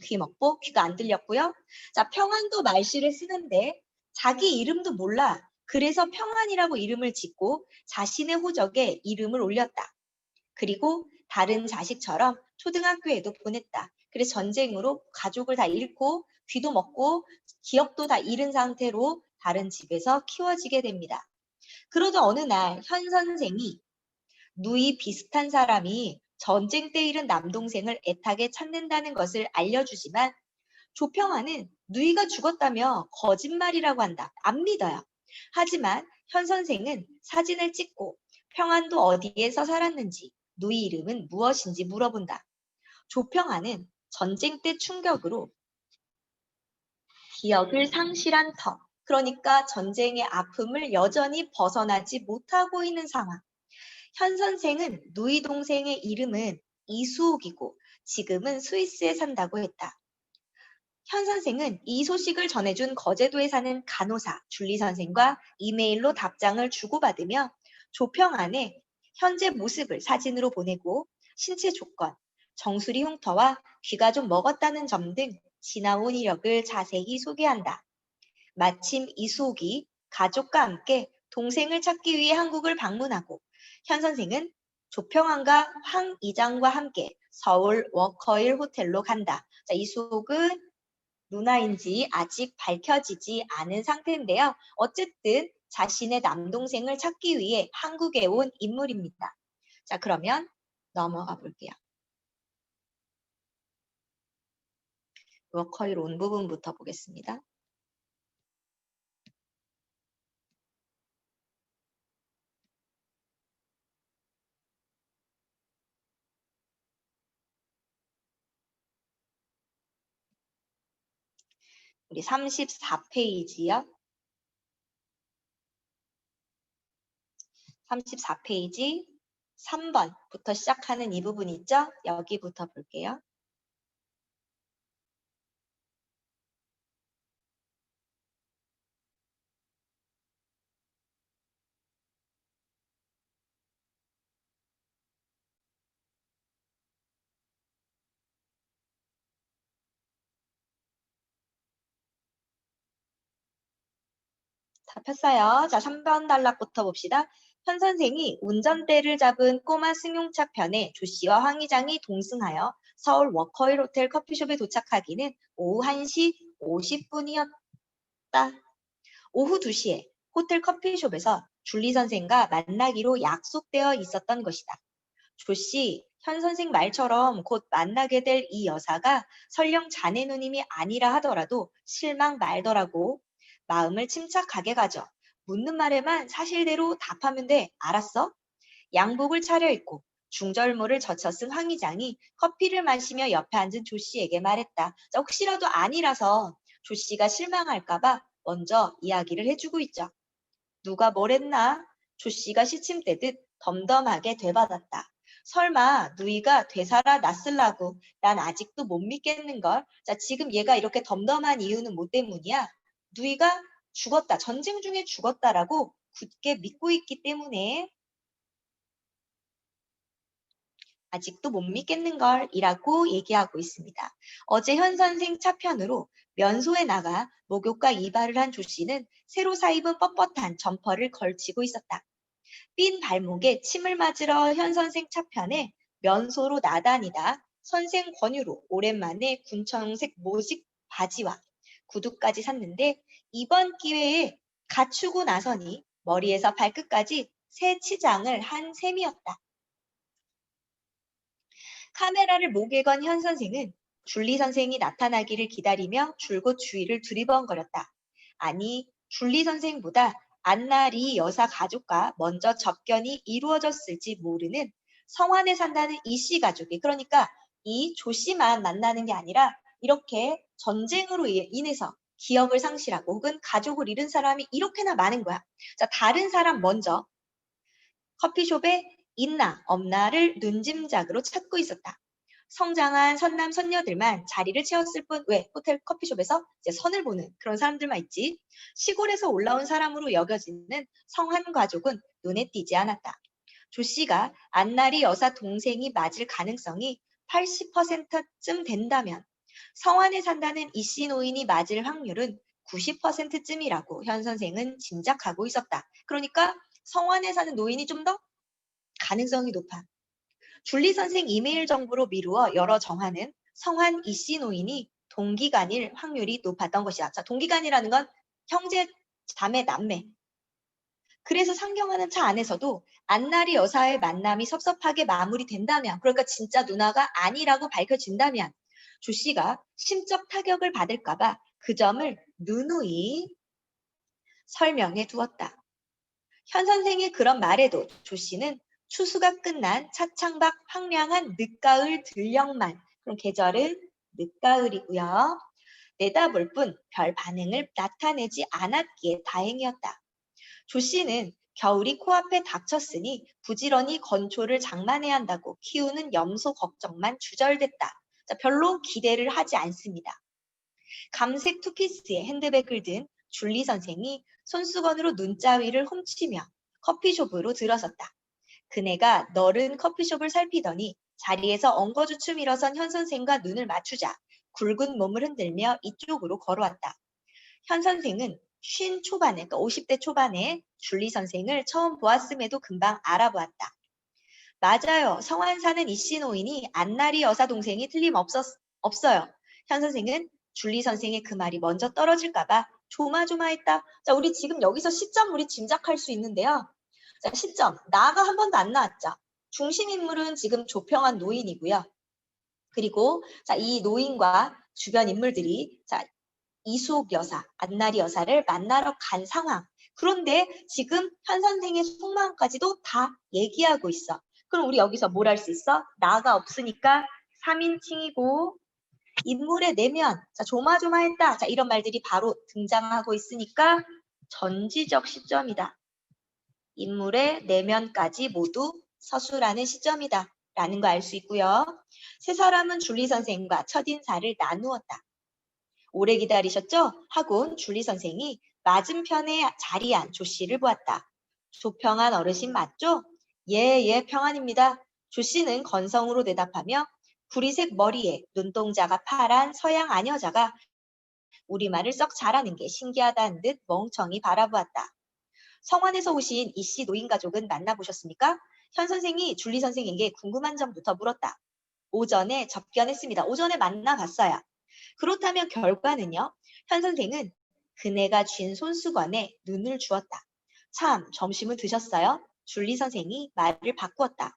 귀먹보, 귀가 안 들렸고요. 자, 평안도 말씨를 쓰는데 자기 이름도 몰라. 그래서 평안이라고 이름을 짓고 자신의 호적에 이름을 올렸다. 그리고 다른 자식처럼 초등학교에도 보냈다. 그래서 전쟁으로 가족을 다 잃고 귀도 먹고 기억도 다 잃은 상태로 다른 집에서 키워지게 됩니다. 그러던 어느 날 현 선생이 누이 비슷한 사람이 전쟁 때 잃은 남동생을 애타게 찾는다는 것을 알려주지만 조평아는 누이가 죽었다며 거짓말이라고 한다. 안 믿어요. 하지만 현 선생은 사진을 찍고 평안도 어디에서 살았는지 누이 이름은 무엇인지 물어본다. 조평아는 전쟁 때 충격으로 기억을 상실한 터, 그러니까 전쟁의 아픔을 여전히 벗어나지 못하고 있는 상황. 현 선생은 누이 동생의 이름은 이수옥이고 지금은 스위스에 산다고 했다. 현 선생은 이 소식을 전해준 거제도에 사는 간호사 줄리 선생과 이메일로 답장을 주고받으며 조평안에 현재 모습을 사진으로 보내고 신체 조건, 정수리 흉터와 귀가 좀 먹었다는 점 등 지나온 이력을 자세히 소개한다. 마침 이수옥이 가족과 함께 동생을 찾기 위해 한국을 방문하고 현 선생은 조평안과 황 이장과 함께 서울 워커힐 호텔로 간다. 자, 이수옥은 누나인지 아직 밝혀지지 않은 상태인데요. 어쨌든 자신의 남동생을 찾기 위해 한국에 온 인물입니다. 자, 그러면 넘어가 볼게요. 워커힐 온 부분부터 보겠습니다. 우리 34페이지요. 34페이지 3번부터 시작하는 이 부분 있죠? 여기부터 볼게요. 잡혔어요. 자, 3번 단락부터 봅시다. 현 선생이 운전대를 잡은 꼬마 승용차 편에 조 씨와 황 의장이 동승하여 서울 워커힐 호텔 커피숍에 도착하기는 오후 1시 50분이었다. 오후 2시에 호텔 커피숍에서 줄리 선생과 만나기로 약속되어 있었던 것이다. 조 씨, 현 선생 말처럼 곧 만나게 될 이 여사가 설령 자네 누님이 아니라 하더라도 실망 말더라고. 마음을 침착하게 가져. 묻는 말에만 사실대로 답하면 돼. 알았어? 양복을 차려입고 중절모를 젖혀 쓴 황 의장이 커피를 마시며 옆에 앉은 조 씨에게 말했다. 자, 혹시라도 아니라서 조 씨가 실망할까봐 먼저 이야기를 해주고 있죠. 누가 뭘 했나? 조 씨가 시침대듯 덤덤하게 되받았다. 설마 누이가 되살아 났을라고 난 아직도 못 믿겠는걸. 자, 지금 얘가 이렇게 덤덤한 이유는 뭐 때문이야? 누이가 죽었다. 전쟁 중에 죽었다라고 굳게 믿고 있기 때문에 아직도 못 믿겠는걸 이라고 얘기하고 있습니다. 어제 현 선생 차편으로 면소에 나가 목욕과 이발을 한 조 씨는 새로 사입은 뻣뻣한 점퍼를 걸치고 있었다. 삔 발목에 침을 맞으러 현 선생 차편에 면소로 나다니다 선생 권유로 오랜만에 군청색 모직 바지와 구두까지 샀는데 이번 기회에 갖추고 나서니 머리에서 발끝까지 새 치장을 한 셈이었다. 카메라를 목에 건 현 선생은 줄리 선생이 나타나기를 기다리며 줄곧 주위를 두리번거렸다. 아니, 줄리 선생보다 안나리 여사 가족과 먼저 접견이 이루어졌을지 모르는 성안에 산다는 이 씨 가족이, 그러니까 이 조 씨만 만나는 게 아니라 이렇게 전쟁으로 인해서 기억을 상실하고 혹은 가족을 잃은 사람이 이렇게나 많은 거야. 자, 다른 사람 먼저 커피숍에 있나 없나를 눈짐작으로 찾고 있었다. 성장한 선남 선녀들만 자리를 채웠을 뿐, 왜? 호텔 커피숍에서 이제 선을 보는 그런 사람들만 있지. 시골에서 올라온 사람으로 여겨지는 성한 가족은 눈에 띄지 않았다. 조 씨가 안나리 여사 동생이 맞을 가능성이 80%쯤 된다면 성안에 산다는 이 씨 노인이 맞을 확률은 90%쯤이라고 현 선생은 짐작하고 있었다. 그러니까 성안에 사는 노인이 좀 더 가능성이 높아. 줄리 선생 이메일 정보로 미루어 여러 정화는 성한 이 씨 노인이 동기간일 확률이 높았던 것이다. 자, 동기간이라는 건 형제, 자매, 남매. 그래서 상경하는 차 안에서도 안나리 여사의 만남이 섭섭하게 마무리된다면, 그러니까 진짜 누나가 아니라고 밝혀진다면 조 씨가 심적 타격을 받을까봐 그 점을 누누이 설명해 두었다. 현 선생의 그런 말에도 조 씨는 추수가 끝난 차창밖 황량한 늦가을 들녘만, 그럼 계절은 늦가을이고요. 내다볼 뿐 별 반응을 나타내지 않았기에 다행이었다. 조 씨는 겨울이 코앞에 닥쳤으니 부지런히 건초를 장만해야 한다고 키우는 염소 걱정만 주절됐다. 자, 별로 기대를 하지 않습니다. 감색 투피스의 핸드백을 든 줄리 선생이 손수건으로 눈자위를 훔치며 커피숍으로 들어섰다. 그네가 너른 커피숍을 살피더니 자리에서 엉거주춤 일어선 현 선생과 눈을 맞추자 굵은 몸을 흔들며 이쪽으로 걸어왔다. 현 선생은 50 초반에, 그러니까 50대 초반에 줄리 선생을 처음 보았음에도 금방 알아보았다. 맞아요. 성안 사는 이씨 노인이 안나리 여사 동생이 없어요. 현 선생은 줄리 선생의 그 말이 먼저 떨어질까봐 조마조마했다. 자, 우리 지금 여기서 시점 우리 짐작할 수 있는데요. 자, 시점. 나가 한 번도 안 나왔죠. 중심 인물은 지금 조평한 노인이고요. 그리고 자, 이 노인과 주변 인물들이 자, 이수옥 여사, 안나리 여사를 만나러 간 상황. 그런데 지금 현 선생의 속마음까지도 다 얘기하고 있어. 그럼 우리 여기서 뭘 할 수 있어? 나가 없으니까 3인칭이고 인물의 내면, 자, 조마조마했다. 자, 이런 말들이 바로 등장하고 있으니까 전지적 시점이다. 인물의 내면까지 모두 서술하는 시점이다. 라는 거 알 수 있고요. 세 사람은 줄리 선생과 첫인사를 나누었다. 오래 기다리셨죠? 하곤 줄리 선생이 맞은편에 자리한 조 씨를 보았다. 조평한 어르신 맞죠? 예, 평안입니다. 조 씨는 건성으로 대답하며 구리색 머리에 눈동자가 파란 서양 아녀자가 우리말을 썩 잘하는 게 신기하다는 듯 멍청이 바라보았다. 성원에서 오신 이씨 노인 가족은 만나보셨습니까? 현 선생이 줄리 선생에게 궁금한 점부터 물었다. 오전에 접견했습니다. 오전에 만나봤어요. 그렇다면 결과는요? 현 선생은 그네가 쥔 손수건에 눈을 주었다. 참, 점심은 드셨어요? 줄리 선생이 말을 바꾸었다.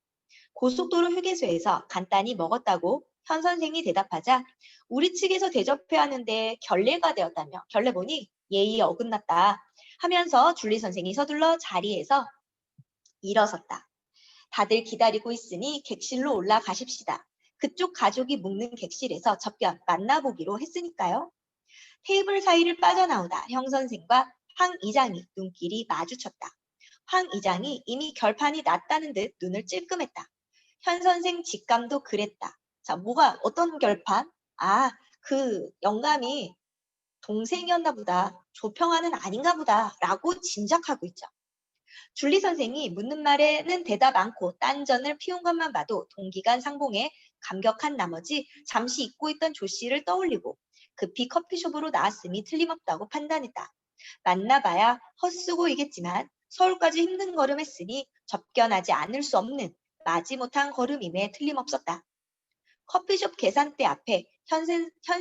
고속도로 휴게소에서 간단히 먹었다고 현 선생이 대답하자 우리 측에서 대접해야 하는데 결례가 되었다며 결례 보니 예의에 어긋났다 하면서 줄리 선생이 서둘러 자리에서 일어섰다. 다들 기다리고 있으니 객실로 올라가십시다. 그쪽 가족이 묵는 객실에서 접견 만나보기로 했으니까요. 테이블 사이를 빠져나오다 형 선생과 황 이장이 눈길이 마주쳤다. 황 이장이 이미 결판이 났다는 듯 눈을 찔끔했다. 현 선생 직감도 그랬다. 자, 어떤 결판? 아, 그 영감이 동생이었나 보다. 조평화는 아닌가 보다. 라고 짐작하고 있죠. 줄리 선생이 묻는 말에는 대답 않고 딴전을 피운 것만 봐도 동기간 상봉에 감격한 나머지 잠시 잊고 있던 조 씨를 떠올리고 급히 커피숍으로 나왔음이 틀림없다고 판단했다. 만나봐야 헛수고이겠지만 서울까지 힘든 걸음했으니 접견하지 않을 수 없는 마지못한 걸음임에 틀림없었다. 커피숍 계산대 앞에 현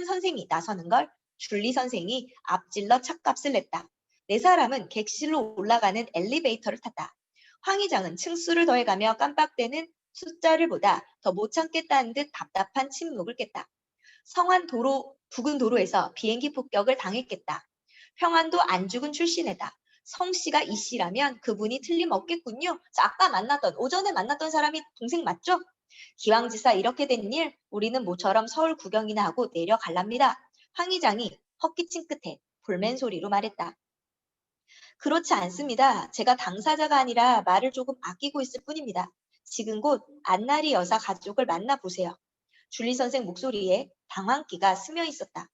선생이 나서는 걸 줄리 선생이 앞질러 차값을 냈다. 네 사람은 객실로 올라가는 엘리베이터를 탔다. 황 의장은 층수를 더해가며 깜빡대는 숫자를 보다 더 못 참겠다는 듯 답답한 침묵을 깼다. 부근 도로에서 비행기 폭격을 당했겠다. 평안도 안 죽은 출신이다. 성씨가 이씨라면 그분이 틀림없겠군요. 자, 오전에 만났던 사람이 동생 맞죠? 기왕지사 이렇게 된 일 우리는 모처럼 서울 구경이나 하고 내려갈랍니다. 황 의장이 헛기침 끝에 볼멘 소리로 말했다. 그렇지 않습니다. 제가 당사자가 아니라 말을 조금 아끼고 있을 뿐입니다. 지금 곧 안나리 여사 가족을 만나보세요. 줄리 선생 목소리에 당황기가 스며 있었다.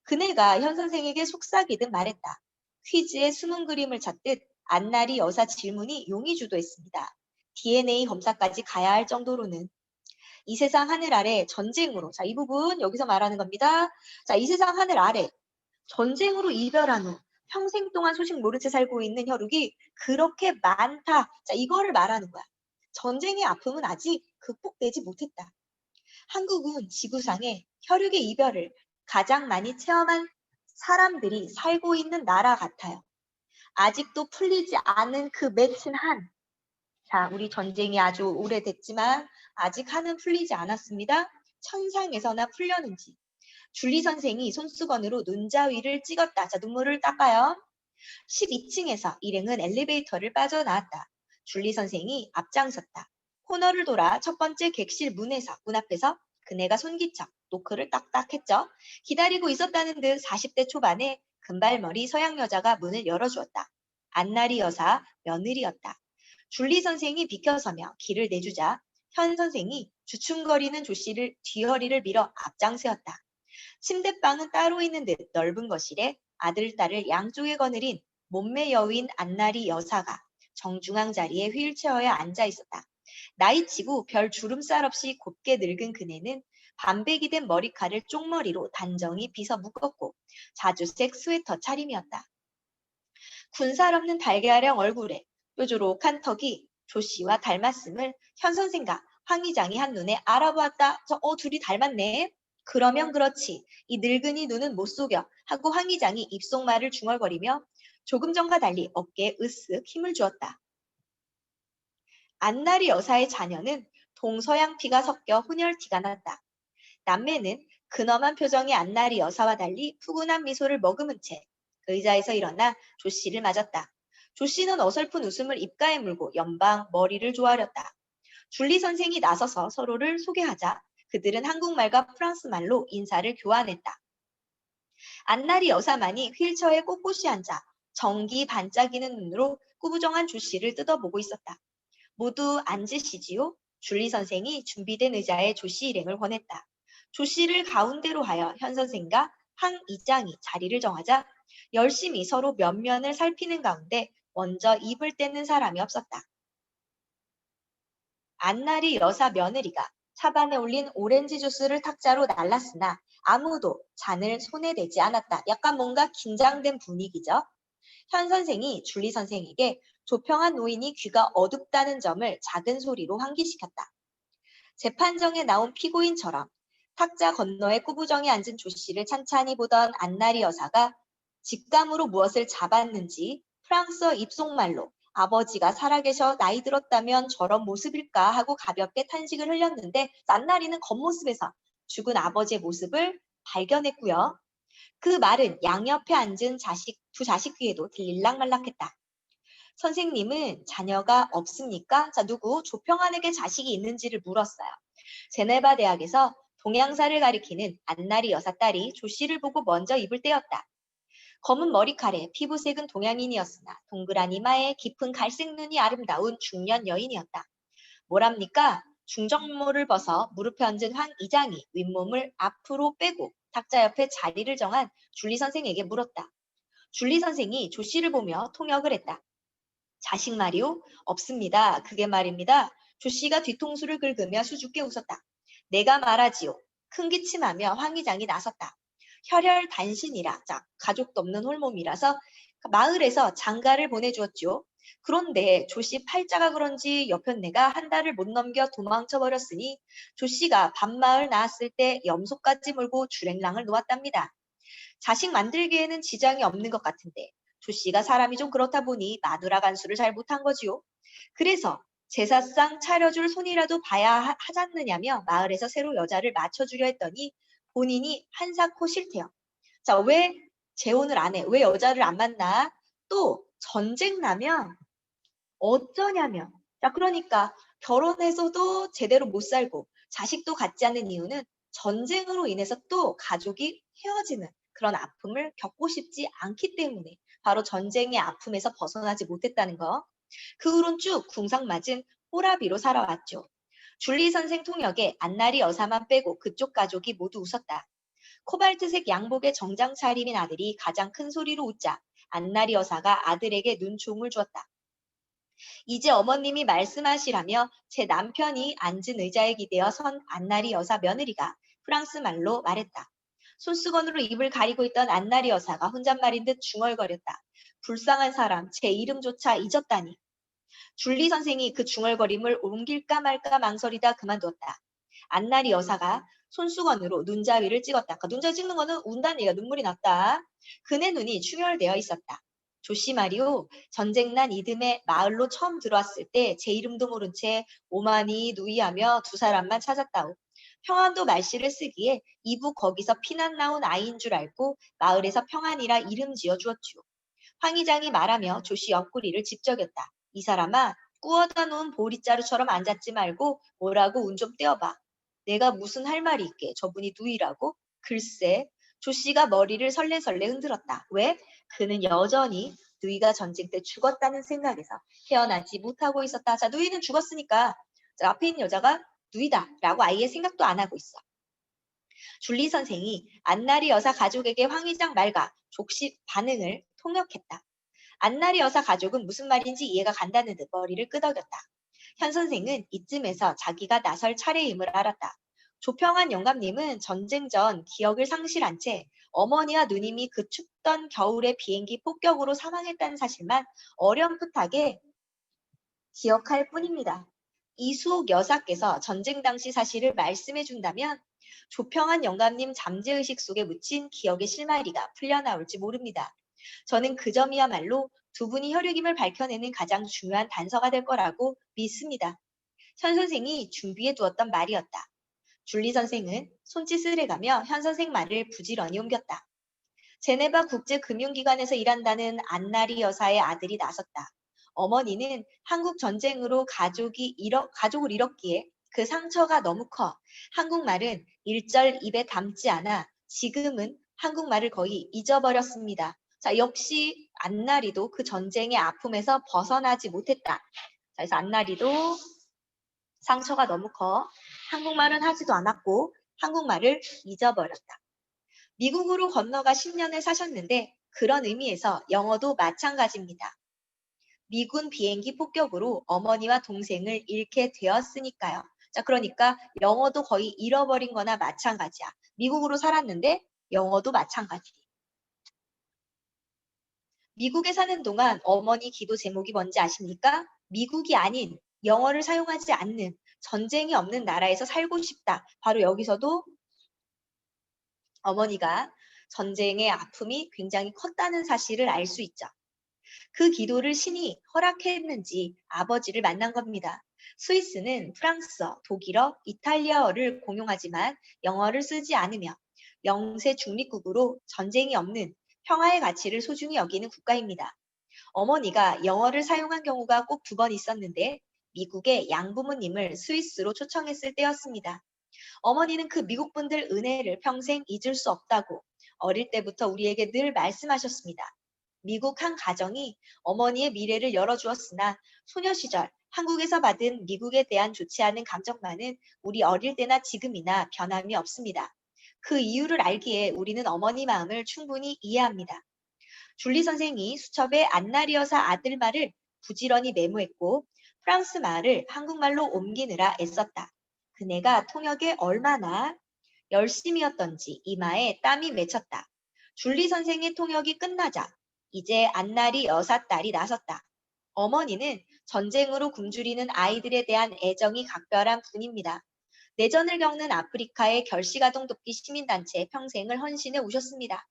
그네가 현 선생에게 속삭이듯 말했다. 퀴즈에 숨은 그림을 찾듯 안나리 여사 질문이 용이 주도했습니다. DNA 검사까지 가야 할 정도로는 이 세상 하늘 아래 전쟁으로 자, 이 부분 여기서 말하는 겁니다. 자, 이 세상 하늘 아래 전쟁으로 이별한 후 평생 동안 소식 모른 채 살고 있는 혈육이 그렇게 많다. 자, 이거를 말하는 거야. 전쟁의 아픔은 아직 극복되지 못했다. 한국은 지구상에 혈육의 이별을 가장 많이 체험한 사람들이 살고 있는 나라 같아요. 아직도 풀리지 않은 그 맺힌 한. 자, 우리 전쟁이 아주 오래됐지만 아직 한은 풀리지 않았습니다. 천상에서나 풀려는지. 줄리 선생이 손수건으로 눈자위를 찍었다. 자, 눈물을 닦아요. 12층에서 일행은 엘리베이터를 빠져나왔다. 줄리 선생이 앞장섰다. 코너를 돌아 첫 번째 객실 문 앞에서 그네가 손기쳐 노크를 딱딱 했죠. 기다리고 있었다는 듯 40대 초반의 금발머리 서양 여자가 문을 열어주었다. 안나리 여사 며느리였다. 줄리 선생이 비켜서며 길을 내주자 현 선생이 주춤거리는 조 씨를 뒤허리를 밀어 앞장세웠다. 침대방은 따로 있는 듯 넓은 거실에 아들, 딸을 양쪽에 거느린 몸매 여인 안나리 여사가 정중앙 자리에 휠체어에 앉아 있었다. 나이치고 별 주름살 없이 곱게 늙은 그네는 반백이 된 머리칼을 쪽머리로 단정히 빗어 묶었고 자주색 스웨터 차림이었다. 군살 없는 달걀형 얼굴에 뾰족한 턱이 조 씨와 닮았음을 현 선생과 황 의장이 한눈에 알아보았다. 둘이 닮았네. 그러면 그렇지. 이 늙은이 눈은 못 속여 하고 황 의장이 입속말을 중얼거리며 조금 전과 달리 어깨에 으쓱 힘을 주었다. 안나리 여사의 자녀는 동서양 피가 섞여 혼혈티가 났다. 남매는 근엄한 표정의 안나리 여사와 달리 푸근한 미소를 머금은 채 의자에서 일어나 조 씨를 맞았다. 조 씨는 어설픈 웃음을 입가에 물고 연방 머리를 조아렸다. 줄리 선생이 나서서 서로를 소개하자 그들은 한국말과 프랑스말로 인사를 교환했다. 안나리 여사만이 휠체어에 꼿꼿이 앉아 정기 반짝이는 눈으로 꾸부정한 조 씨를 뜯어보고 있었다. 모두 앉으시지요. 줄리 선생이 준비된 의자에 조 씨 일행을 권했다. 조 씨를 가운데로 하여 현 선생과 황 이장이 자리를 정하자 열심히 서로 면면을 살피는 가운데 먼저 입을 떼는 사람이 없었다. 안나리 여사 며느리가 사반에 올린 오렌지 주스를 탁자로 날랐으나 아무도 잔을 손에 대지 않았다. 약간 뭔가 긴장된 분위기죠. 현 선생이 줄리 선생에게 조평한 노인이 귀가 어둡다는 점을 작은 소리로 환기시켰다. 재판정에 나온 피고인처럼 탁자 건너에 꾸부정에 앉은 조 씨를 찬찬히 보던 안나리 여사가 직감으로 무엇을 잡았는지 프랑스어 입속말로 아버지가 살아계셔 나이 들었다면 저런 모습일까 하고 가볍게 탄식을 흘렸는데 안나리는 겉모습에서 죽은 아버지의 모습을 발견했고요. 그 말은 양옆에 앉은 두 자식 귀에도 들릴락말락했다. 선생님은 자녀가 없습니까? 자, 누구? 조평안에게 자식이 있는지를 물었어요. 제네바 대학에서 동양사를 가리키는 안나리 여사 딸이 조 씨를 보고 먼저 입을 떼었다. 검은 머리칼에 피부색은 동양인이었으나 동그란 이마에 깊은 갈색 눈이 아름다운 중년 여인이었다. 뭐랍니까? 중정모를 벗어 무릎에 얹은 황 이장이 윗몸을 앞으로 빼고 탁자 옆에 자리를 정한 줄리 선생에게 물었다. 줄리 선생이 조 씨를 보며 통역을 했다. 자식 말이오? 없습니다. 그게 말입니다. 조 씨가 뒤통수를 긁으며 수줍게 웃었다. 내가 말하지요. 큰 기침하며 황 이장이 나섰다. 혈혈 단신이라, 자, 가족도 없는 홀몸이라서 마을에서 장가를 보내주었지요. 그런데 조 씨 팔자가 그런지 여편네가 한 달을 못 넘겨 도망쳐 버렸으니 조 씨가 밤마을 나왔을 때 염소까지 물고 주랭랑을 놓았답니다. 자식 만들기에는 지장이 없는 것 같은데 조 씨가 사람이 좀 그렇다 보니 마누라 간수를 잘 못한 거지요. 그래서 제사상 차려줄 손이라도 봐야 하잖느냐며 마을에서 새로 여자를 맞춰주려 했더니 본인이 한사코 싫대요. 자, 왜 재혼을 안 해? 왜 여자를 안 만나? 또 전쟁 나면 어쩌냐며. 자, 그러니까 결혼해서도 제대로 못 살고 자식도 갖지 않는 이유는 전쟁으로 인해서 또 가족이 헤어지는 그런 아픔을 겪고 싶지 않기 때문에 바로 전쟁의 아픔에서 벗어나지 못했다는 거. 그 후론 쭉 궁상맞은 호라비로 살아왔죠. 줄리 선생 통역에 안나리 여사만 빼고 그쪽 가족이 모두 웃었다. 코발트색 양복에 정장 차림인 아들이 가장 큰 소리로 웃자 안나리 여사가 아들에게 눈총을 주었다. 이제 어머님이 말씀하시라며 제 남편이 앉은 의자에 기대어 선 안나리 여사 며느리가 프랑스 말로 말했다. 손수건으로 입을 가리고 있던 안나리 여사가 혼잣말인 듯 중얼거렸다. 불쌍한 사람, 제 이름조차 잊었다니. 줄리 선생이 그 중얼거림을 옮길까 말까 망설이다 그만두었다. 안나리 여사가 손수건으로 눈자위를 찍었다. 그 눈자위 찍는 거는 운다는 얘기가 눈물이 났다. 그네 눈이 충혈되어 있었다. 조씨 말이오, 전쟁난 이듬해 마을로 처음 들어왔을 때 제 이름도 모른 채 오마니 누이하며 두 사람만 찾았다오. 평안도 말씨를 쓰기에 이부 거기서 피난 나온 아이인 줄 알고 마을에서 평안이라 이름 지어 주었지요. 황 이장이 말하며 조씨 옆구리를 집적였다. 이 사람아, 구워다 놓은 보리자루처럼 앉았지 말고 뭐라고 운 좀 떼어봐. 내가 무슨 할 말이 있게 저분이 누이라고? 글쎄, 조씨가 머리를 설레설레 흔들었다. 왜? 그는 여전히 누이가 전쟁 때 죽었다는 생각에서 헤어나지 못하고 있었다. 자, 누이는 죽었으니까 자, 앞에 있는 여자가 누이다라고 아예 생각도 안 하고 있어. 줄리 선생이 안나리 여사 가족에게 황 이장 말과 족시 반응을 통역했다. 안나리 여사 가족은 무슨 말인지 이해가 간다는 듯 머리를 끄덕였다. 현 선생은 이쯤에서 자기가 나설 차례임을 알았다. 조평한 영감님은 전쟁 전 기억을 상실한 채 어머니와 누님이 그 춥던 겨울에 비행기 폭격으로 사망했다는 사실만 어렴풋하게 기억할 뿐입니다. 이수옥 여사께서 전쟁 당시 사실을 말씀해 준다면 조평한 영감님 잠재의식 속에 묻힌 기억의 실마리가 풀려나올지 모릅니다. 저는 그 점이야말로 두 분이 혈육임을 밝혀내는 가장 중요한 단서가 될 거라고 믿습니다. 현 선생이 준비해 두었던 말이었다. 줄리 선생은 손짓을 해가며 현 선생 말을 부지런히 옮겼다. 제네바 국제금융기관에서 일한다는 안나리 여사의 아들이 나섰다. 어머니는 한국 전쟁으로 가족을 잃었기에 그 상처가 너무 커. 한국말은 일절 입에 담지 않아 지금은 한국말을 거의 잊어버렸습니다. 자, 역시 안나리도 그 전쟁의 아픔에서 벗어나지 못했다. 자, 그래서 안나리도 상처가 너무 커. 한국말은 하지도 않았고 한국말을 잊어버렸다. 미국으로 건너가 10년을 사셨는데 그런 의미에서 영어도 마찬가지입니다. 미군 비행기 폭격으로 어머니와 동생을 잃게 되었으니까요. 자, 그러니까 영어도 거의 잃어버린 거나 마찬가지야. 미국으로 살았는데 영어도 마찬가지. 미국에 사는 동안 어머니 기도 제목이 뭔지 아십니까? 미국이 아닌 영어를 사용하지 않는 전쟁이 없는 나라에서 살고 싶다. 바로 여기서도 어머니가 전쟁의 아픔이 굉장히 컸다는 사실을 알 수 있죠. 그 기도를 신이 허락했는지 아버지를 만난 겁니다. 스위스는 프랑스어, 독일어, 이탈리아어를 공용하지만 영어를 쓰지 않으며 영세 중립국으로 전쟁이 없는 평화의 가치를 소중히 여기는 국가입니다. 어머니가 영어를 사용한 경우가 꼭 2번 있었는데 미국의 양부모님을 스위스로 초청했을 때였습니다. 어머니는 그 미국 분들 은혜를 평생 잊을 수 없다고 어릴 때부터 우리에게 늘 말씀하셨습니다. 미국 한 가정이 어머니의 미래를 열어주었으나 소녀 시절 한국에서 받은 미국에 대한 좋지 않은 감정만은 우리 어릴 때나 지금이나 변함이 없습니다. 그 이유를 알기에 우리는 어머니 마음을 충분히 이해합니다. 줄리 선생이 수첩에 안나리 여사 아들 말을 부지런히 메모했고 프랑스 말을 한국말로 옮기느라 애썼다. 그네가 통역에 얼마나 열심이었던지 이마에 땀이 맺혔다. 줄리 선생의 통역이 끝나자 이제 안나리 여사 딸이 나섰다. 어머니는 전쟁으로 굶주리는 아이들에 대한 애정이 각별한 분입니다. 내전을 겪는 아프리카의 결식아동 돕기 시민단체에 평생을 헌신해 오셨습니다.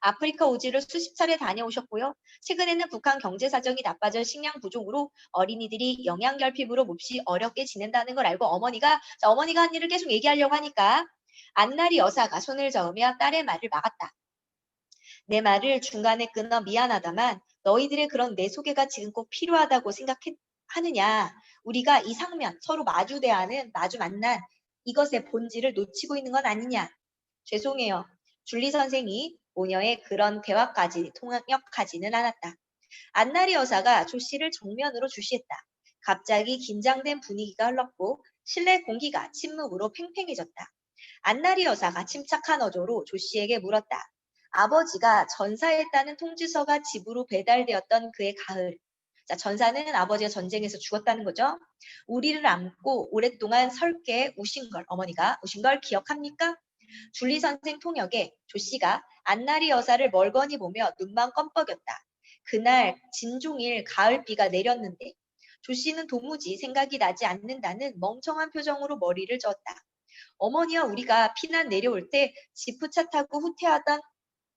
아프리카 오지를 수십 차례 다녀오셨고요. 최근에는 북한 경제 사정이 나빠져 식량 부족으로 어린이들이 영양결핍으로 몹시 어렵게 지낸다는 걸 알고 어머니가 한 일을 계속 얘기하려고 하니까 안나리 여사가 손을 저으며 딸의 말을 막았다. 내 말을 중간에 끊어 미안하다만 너희들의 그런 내 소개가 지금 꼭 필요하다고 생각하느냐. 우리가 이 상면 서로 마주 만난 이것의 본질을 놓치고 있는 건 아니냐. 죄송해요. 줄리 선생이 모녀의 그런 대화까지 통역하지는 않았다. 안나리 여사가 조 씨를 정면으로 주시했다. 갑자기 긴장된 분위기가 흘렀고 실내 공기가 침묵으로 팽팽해졌다. 안나리 여사가 침착한 어조로 조 씨에게 물었다. 아버지가 전사했다는 통지서가 집으로 배달되었던 그의 가을. 자, 전사는 아버지가 전쟁에서 죽었다는 거죠. 우리를 안고 오랫동안 설게 어머니가 우신 걸 기억합니까? 줄리 선생 통역에 조 씨가 안나리 여사를 멀거니 보며 눈만 껌뻑였다. 그날 진종일 가을비가 내렸는데 조 씨는 도무지 생각이 나지 않는다는 멍청한 표정으로 머리를 저었다. 어머니와 우리가 피난 내려올 때 지프차 타고 후퇴하던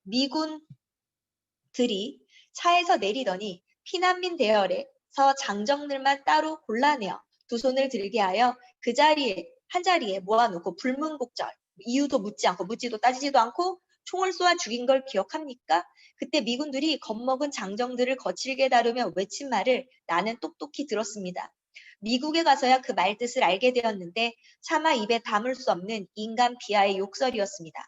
미군들이 차에서 내리더니 피난민 대열에서 장정들만 따로 골라내어 두 손을 들게 하여 한 자리에 모아놓고 불문곡절 이유도 묻지 않고 묻지도 따지지도 않고 총을 쏘아 죽인 걸 기억합니까? 그때 미군들이 겁먹은 장정들을 거칠게 다루며 외친 말을 나는 똑똑히 들었습니다. 미국에 가서야 그 말뜻을 알게 되었는데 차마 입에 담을 수 없는 인간 비하의 욕설이었습니다.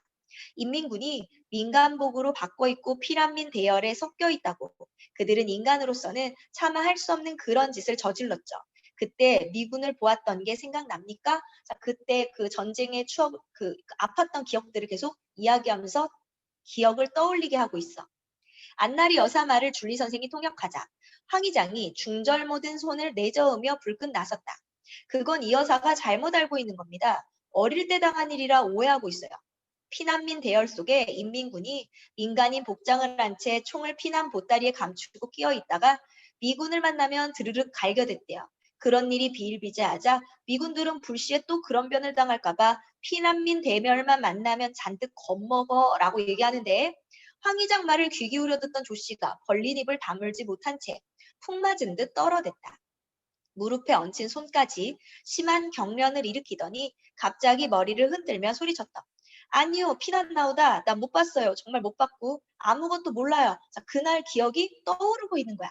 인민군이 민간복으로 바꿔 입고 피난민 대열에 섞여 있다고 그들은 인간으로서는 차마 할 수 없는 그런 짓을 저질렀죠. 그때 미군을 보았던 게 생각납니까? 자, 그때 그 전쟁의 추억, 아팠던 기억들을 계속 이야기하면서 기억을 떠올리게 하고 있어. 안나리 여사 말을 줄리 선생이 통역하자 황 의장이 중절 모든 손을 내저으며 불끈 나섰다. 그건 이 여사가 잘못 알고 있는 겁니다. 어릴 때 당한 일이라 오해하고 있어요. 피난민 대열 속에 인민군이 민간인 복장을 한 채 총을 피난 보따리에 감추고 끼어 있다가 미군을 만나면 드르륵 갈겨댔대요. 그런 일이 비일비재하자 미군들은 불시에 또 그런 변을 당할까봐 피난민 대멸만 만나면 잔뜩 겁먹어라고 얘기하는데 황 의장 말을 귀 기울여 듣던 조 씨가 벌린 입을 다물지 못한 채 푹 맞은 듯 떨어댔다. 무릎에 얹힌 손까지 심한 경련을 일으키더니 갑자기 머리를 흔들며 소리쳤다. 아니요, 피난 나오다. 나 못 봤어요. 정말 못 봤고 아무것도 몰라요. 자, 그날 기억이 떠오르고 있는 거야.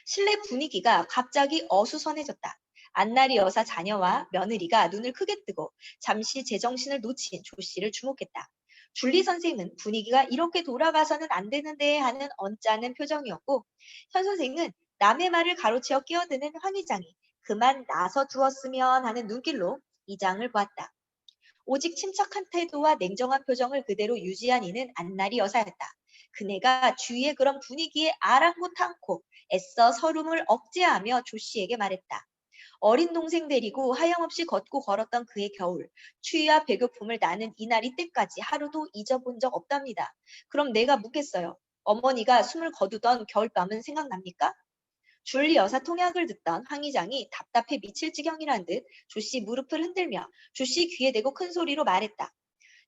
실내 분위기가 갑자기 어수선해졌다. 안나리 여사 자녀와 며느리가 눈을 크게 뜨고 잠시 제정신을 놓친 조 씨를 주목했다. 줄리 선생은 분위기가 이렇게 돌아가서는 안 되는데 하는 언짢은 표정이었고 현 선생은 남의 말을 가로채어 끼어드는 황 의장이 그만 나서 주었으면 하는 눈길로 이장을 보았다. 오직 침착한 태도와 냉정한 표정을 그대로 유지한 이는 안나리 여사였다. 그네가 주위의 그런 분위기에 아랑곳않고 애써 서름을 억제하며 조 씨에게 말했다. 어린 동생 데리고 하염없이 걷고 걸었던 그의 겨울, 추위와 배고픔을 나는 이날 이때까지 하루도 잊어본 적 없답니다. 그럼 내가 묻겠어요. 어머니가 숨을 거두던 겨울밤은 생각납니까? 줄리 여사 통역을 듣던 황 의장이 답답해 미칠 지경이란 듯 조씨 무릎을 흔들며 조씨 귀에 대고 큰 소리로 말했다.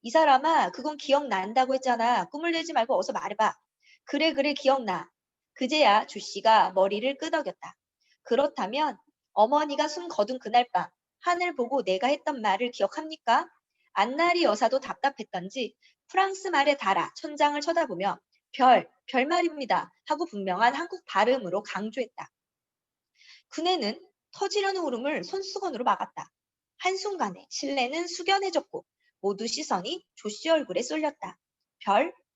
이 사람아, 그건 기억난다고 했잖아. 꿈을 내지 말고 어서 말해봐. 그래, 그래, 기억나. 그제야 조씨가 머리를 끄덕였다. 그렇다면 어머니가 숨 거둔 그날 밤 하늘 보고 내가 했던 말을 기억합니까? 안나리 여사도 답답했던지 프랑스 말에 달아 천장을 쳐다보며 별 말입니다 하고 분명한 한국 발음으로 강조했다. 그네는 터지려는 울음을 손수건으로 막았다. 한순간에 실내는 숙연해졌고 모두 시선이 조씨 얼굴에 쏠렸다.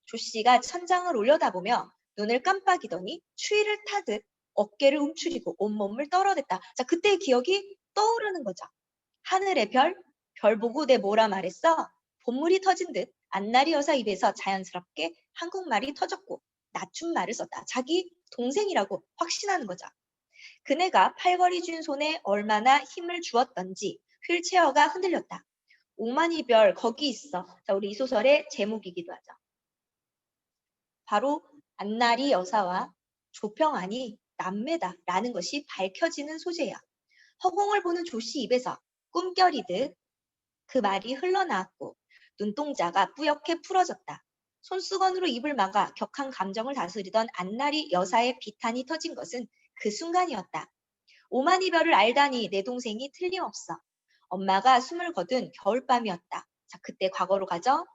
조씨가 천장을 올려다보며 눈을 깜빡이더니 추위를 타듯 어깨를 움츠리고 온몸을 떨어댔다. 자, 그때의 기억이 떠오르는 거죠. 하늘의 별 보고 내 뭐라 말했어? 본물이 터진 듯 안나리 여사 입에서 자연스럽게 한국말이 터졌고 낮춤말을 썼다. 자기 동생이라고 확신하는 거죠. 그네가 팔걸이 쥔 손에 얼마나 힘을 주었던지 휠체어가 흔들렸다. 오만이별 거기 있어. 자, 우리 이 소설의 제목이기도 하죠. 바로 안나리 여사와 조평안이 남매다라는 것이 밝혀지는 소재야. 허공을 보는 조씨 입에서 꿈결이듯 그 말이 흘러나왔고 눈동자가 뿌옇게 풀어졌다. 손수건으로 입을 막아 격한 감정을 다스리던 안나리 여사의 비탄이 터진 것은 그 순간이었다. 오만이별을 알다니 내 동생이 틀림없어. 엄마가 숨을 거둔 겨울밤이었다. 자, 그때 과거로 가죠.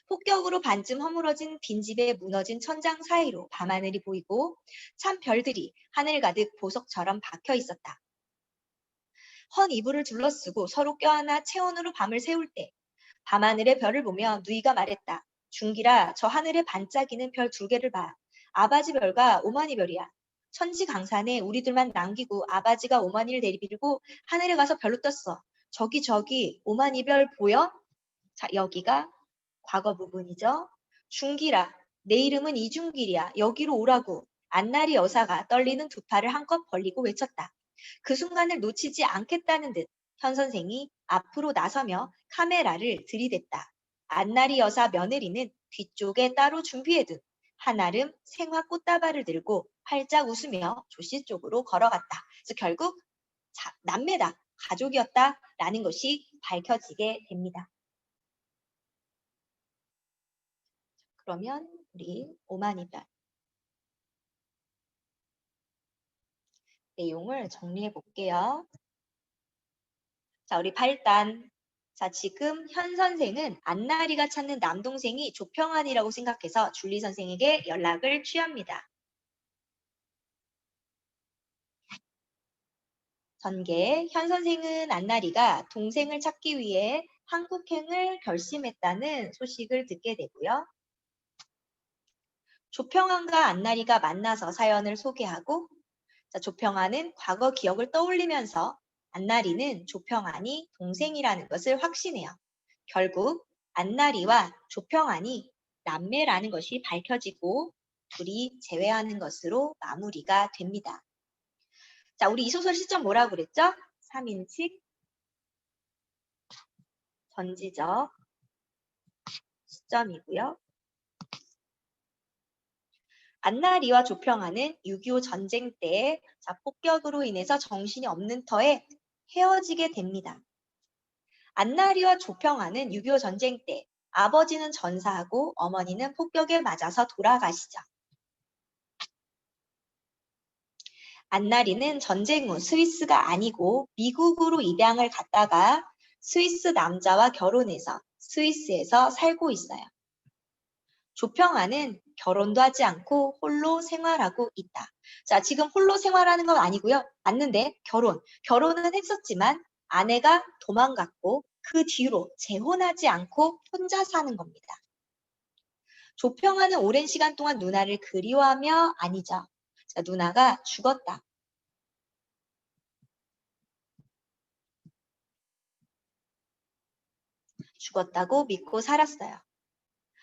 폭격으로 반쯤 허물어진 빈집에 무너진 천장 사이로 밤하늘이 보이고 참 별들이 하늘 가득 보석처럼 박혀 있었다. 헌 이불을 둘러쓰고 서로 껴안아 체온으로 밤을 새울 때 밤하늘의 별을 보며 누이가 말했다. 중기라 저 하늘에 반짝이는 별 2개를 봐. 아바지 별과 오만이 별이야. 천지강산에 우리들만 남기고 아바지가 오만이를 내리빌고 하늘에 가서 별로 떴어. 저기 오만이 별 보여? 자, 여기가 과거 부분이죠. 중기라 내 이름은 이중길이야. 여기로 오라고. 안나리 여사가 떨리는 2팔을 한껏 벌리고 외쳤다. 그 순간을 놓치지 않겠다는 듯 현 선생이 앞으로 나서며 카메라를 들이댔다. 안나리 여사 며느리는 뒤쪽에 따로 준비해둔 한아름 생화 꽃다발을 들고 활짝 웃으며 조씨 쪽으로 걸어갔다. 그래서 결국 남매다, 가족이었다라는 것이 밝혀지게 됩니다. 그러면 우리 오만이별 내용을 정리해 볼게요. 자, 우리 8단. 자, 지금 현 선생은 안나리가 찾는 남동생이 조평안이라고 생각해서 줄리 선생에게 연락을 취합니다. 전개, 현 선생은 안나리가 동생을 찾기 위해 한국행을 결심했다는 소식을 듣게 되고요. 조평안과 안나리가 만나서 사연을 소개하고, 자, 조평안은 과거 기억을 떠올리면서 안나리는 조평안이 동생이라는 것을 확신해요. 결국 안나리와 조평안이 남매라는 것이 밝혀지고 둘이 재회하는 것으로 마무리가 됩니다. 자, 우리 이 소설 시점 뭐라고 그랬죠? 3인칭 전지적 시점이고요. 안나리와 조평안은 6.25 전쟁 때 폭격으로 인해서 정신이 없는 터에 헤어지게 됩니다. 안나리와 조평안은 6.25 전쟁 때 아버지는 전사하고 어머니는 폭격에 맞아서 돌아가시죠. 안나리는 전쟁 후 스위스가 아니고 미국으로 입양을 갔다가 스위스 남자와 결혼해서 스위스에서 살고 있어요. 조평안은 결혼도 하지 않고 홀로 생활하고 있다. 자, 지금 홀로 생활하는 건 아니고요. 맞는데 결혼은 했었지만 아내가 도망갔고 그 뒤로 재혼하지 않고 혼자 사는 겁니다. 조평안은 오랜 시간 동안 누나를 그리워하며 아니죠. 자, 누나가 죽었다. 죽었다고 믿고 살았어요.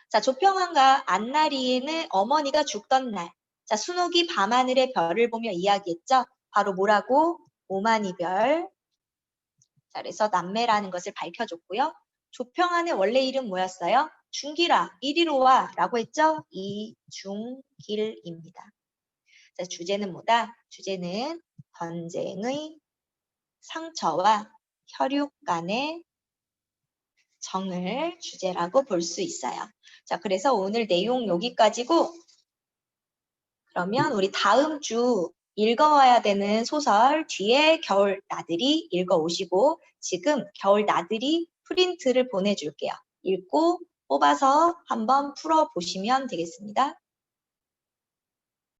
자, 조평안과 안나리는 어머니가 죽던 날, 자, 순옥이 밤하늘의 별을 보며 이야기했죠. 바로 뭐라고? 오만이별. 자, 그래서 남매라는 것을 밝혀줬고요. 조평안의 원래 이름 뭐였어요? 중기라, 이리로 와 라고 했죠? 이중길입니다. 자, 주제는 뭐다? 주제는 전쟁의 상처와 혈육 간의 정을 주제라고 볼 수 있어요. 자, 그래서 오늘 내용 여기까지고, 그러면 우리 다음 주 읽어와야 되는 소설 뒤에 겨울 나들이 읽어오시고, 지금 겨울 나들이 프린트를 보내줄게요. 읽고 뽑아서 한번 풀어보시면 되겠습니다.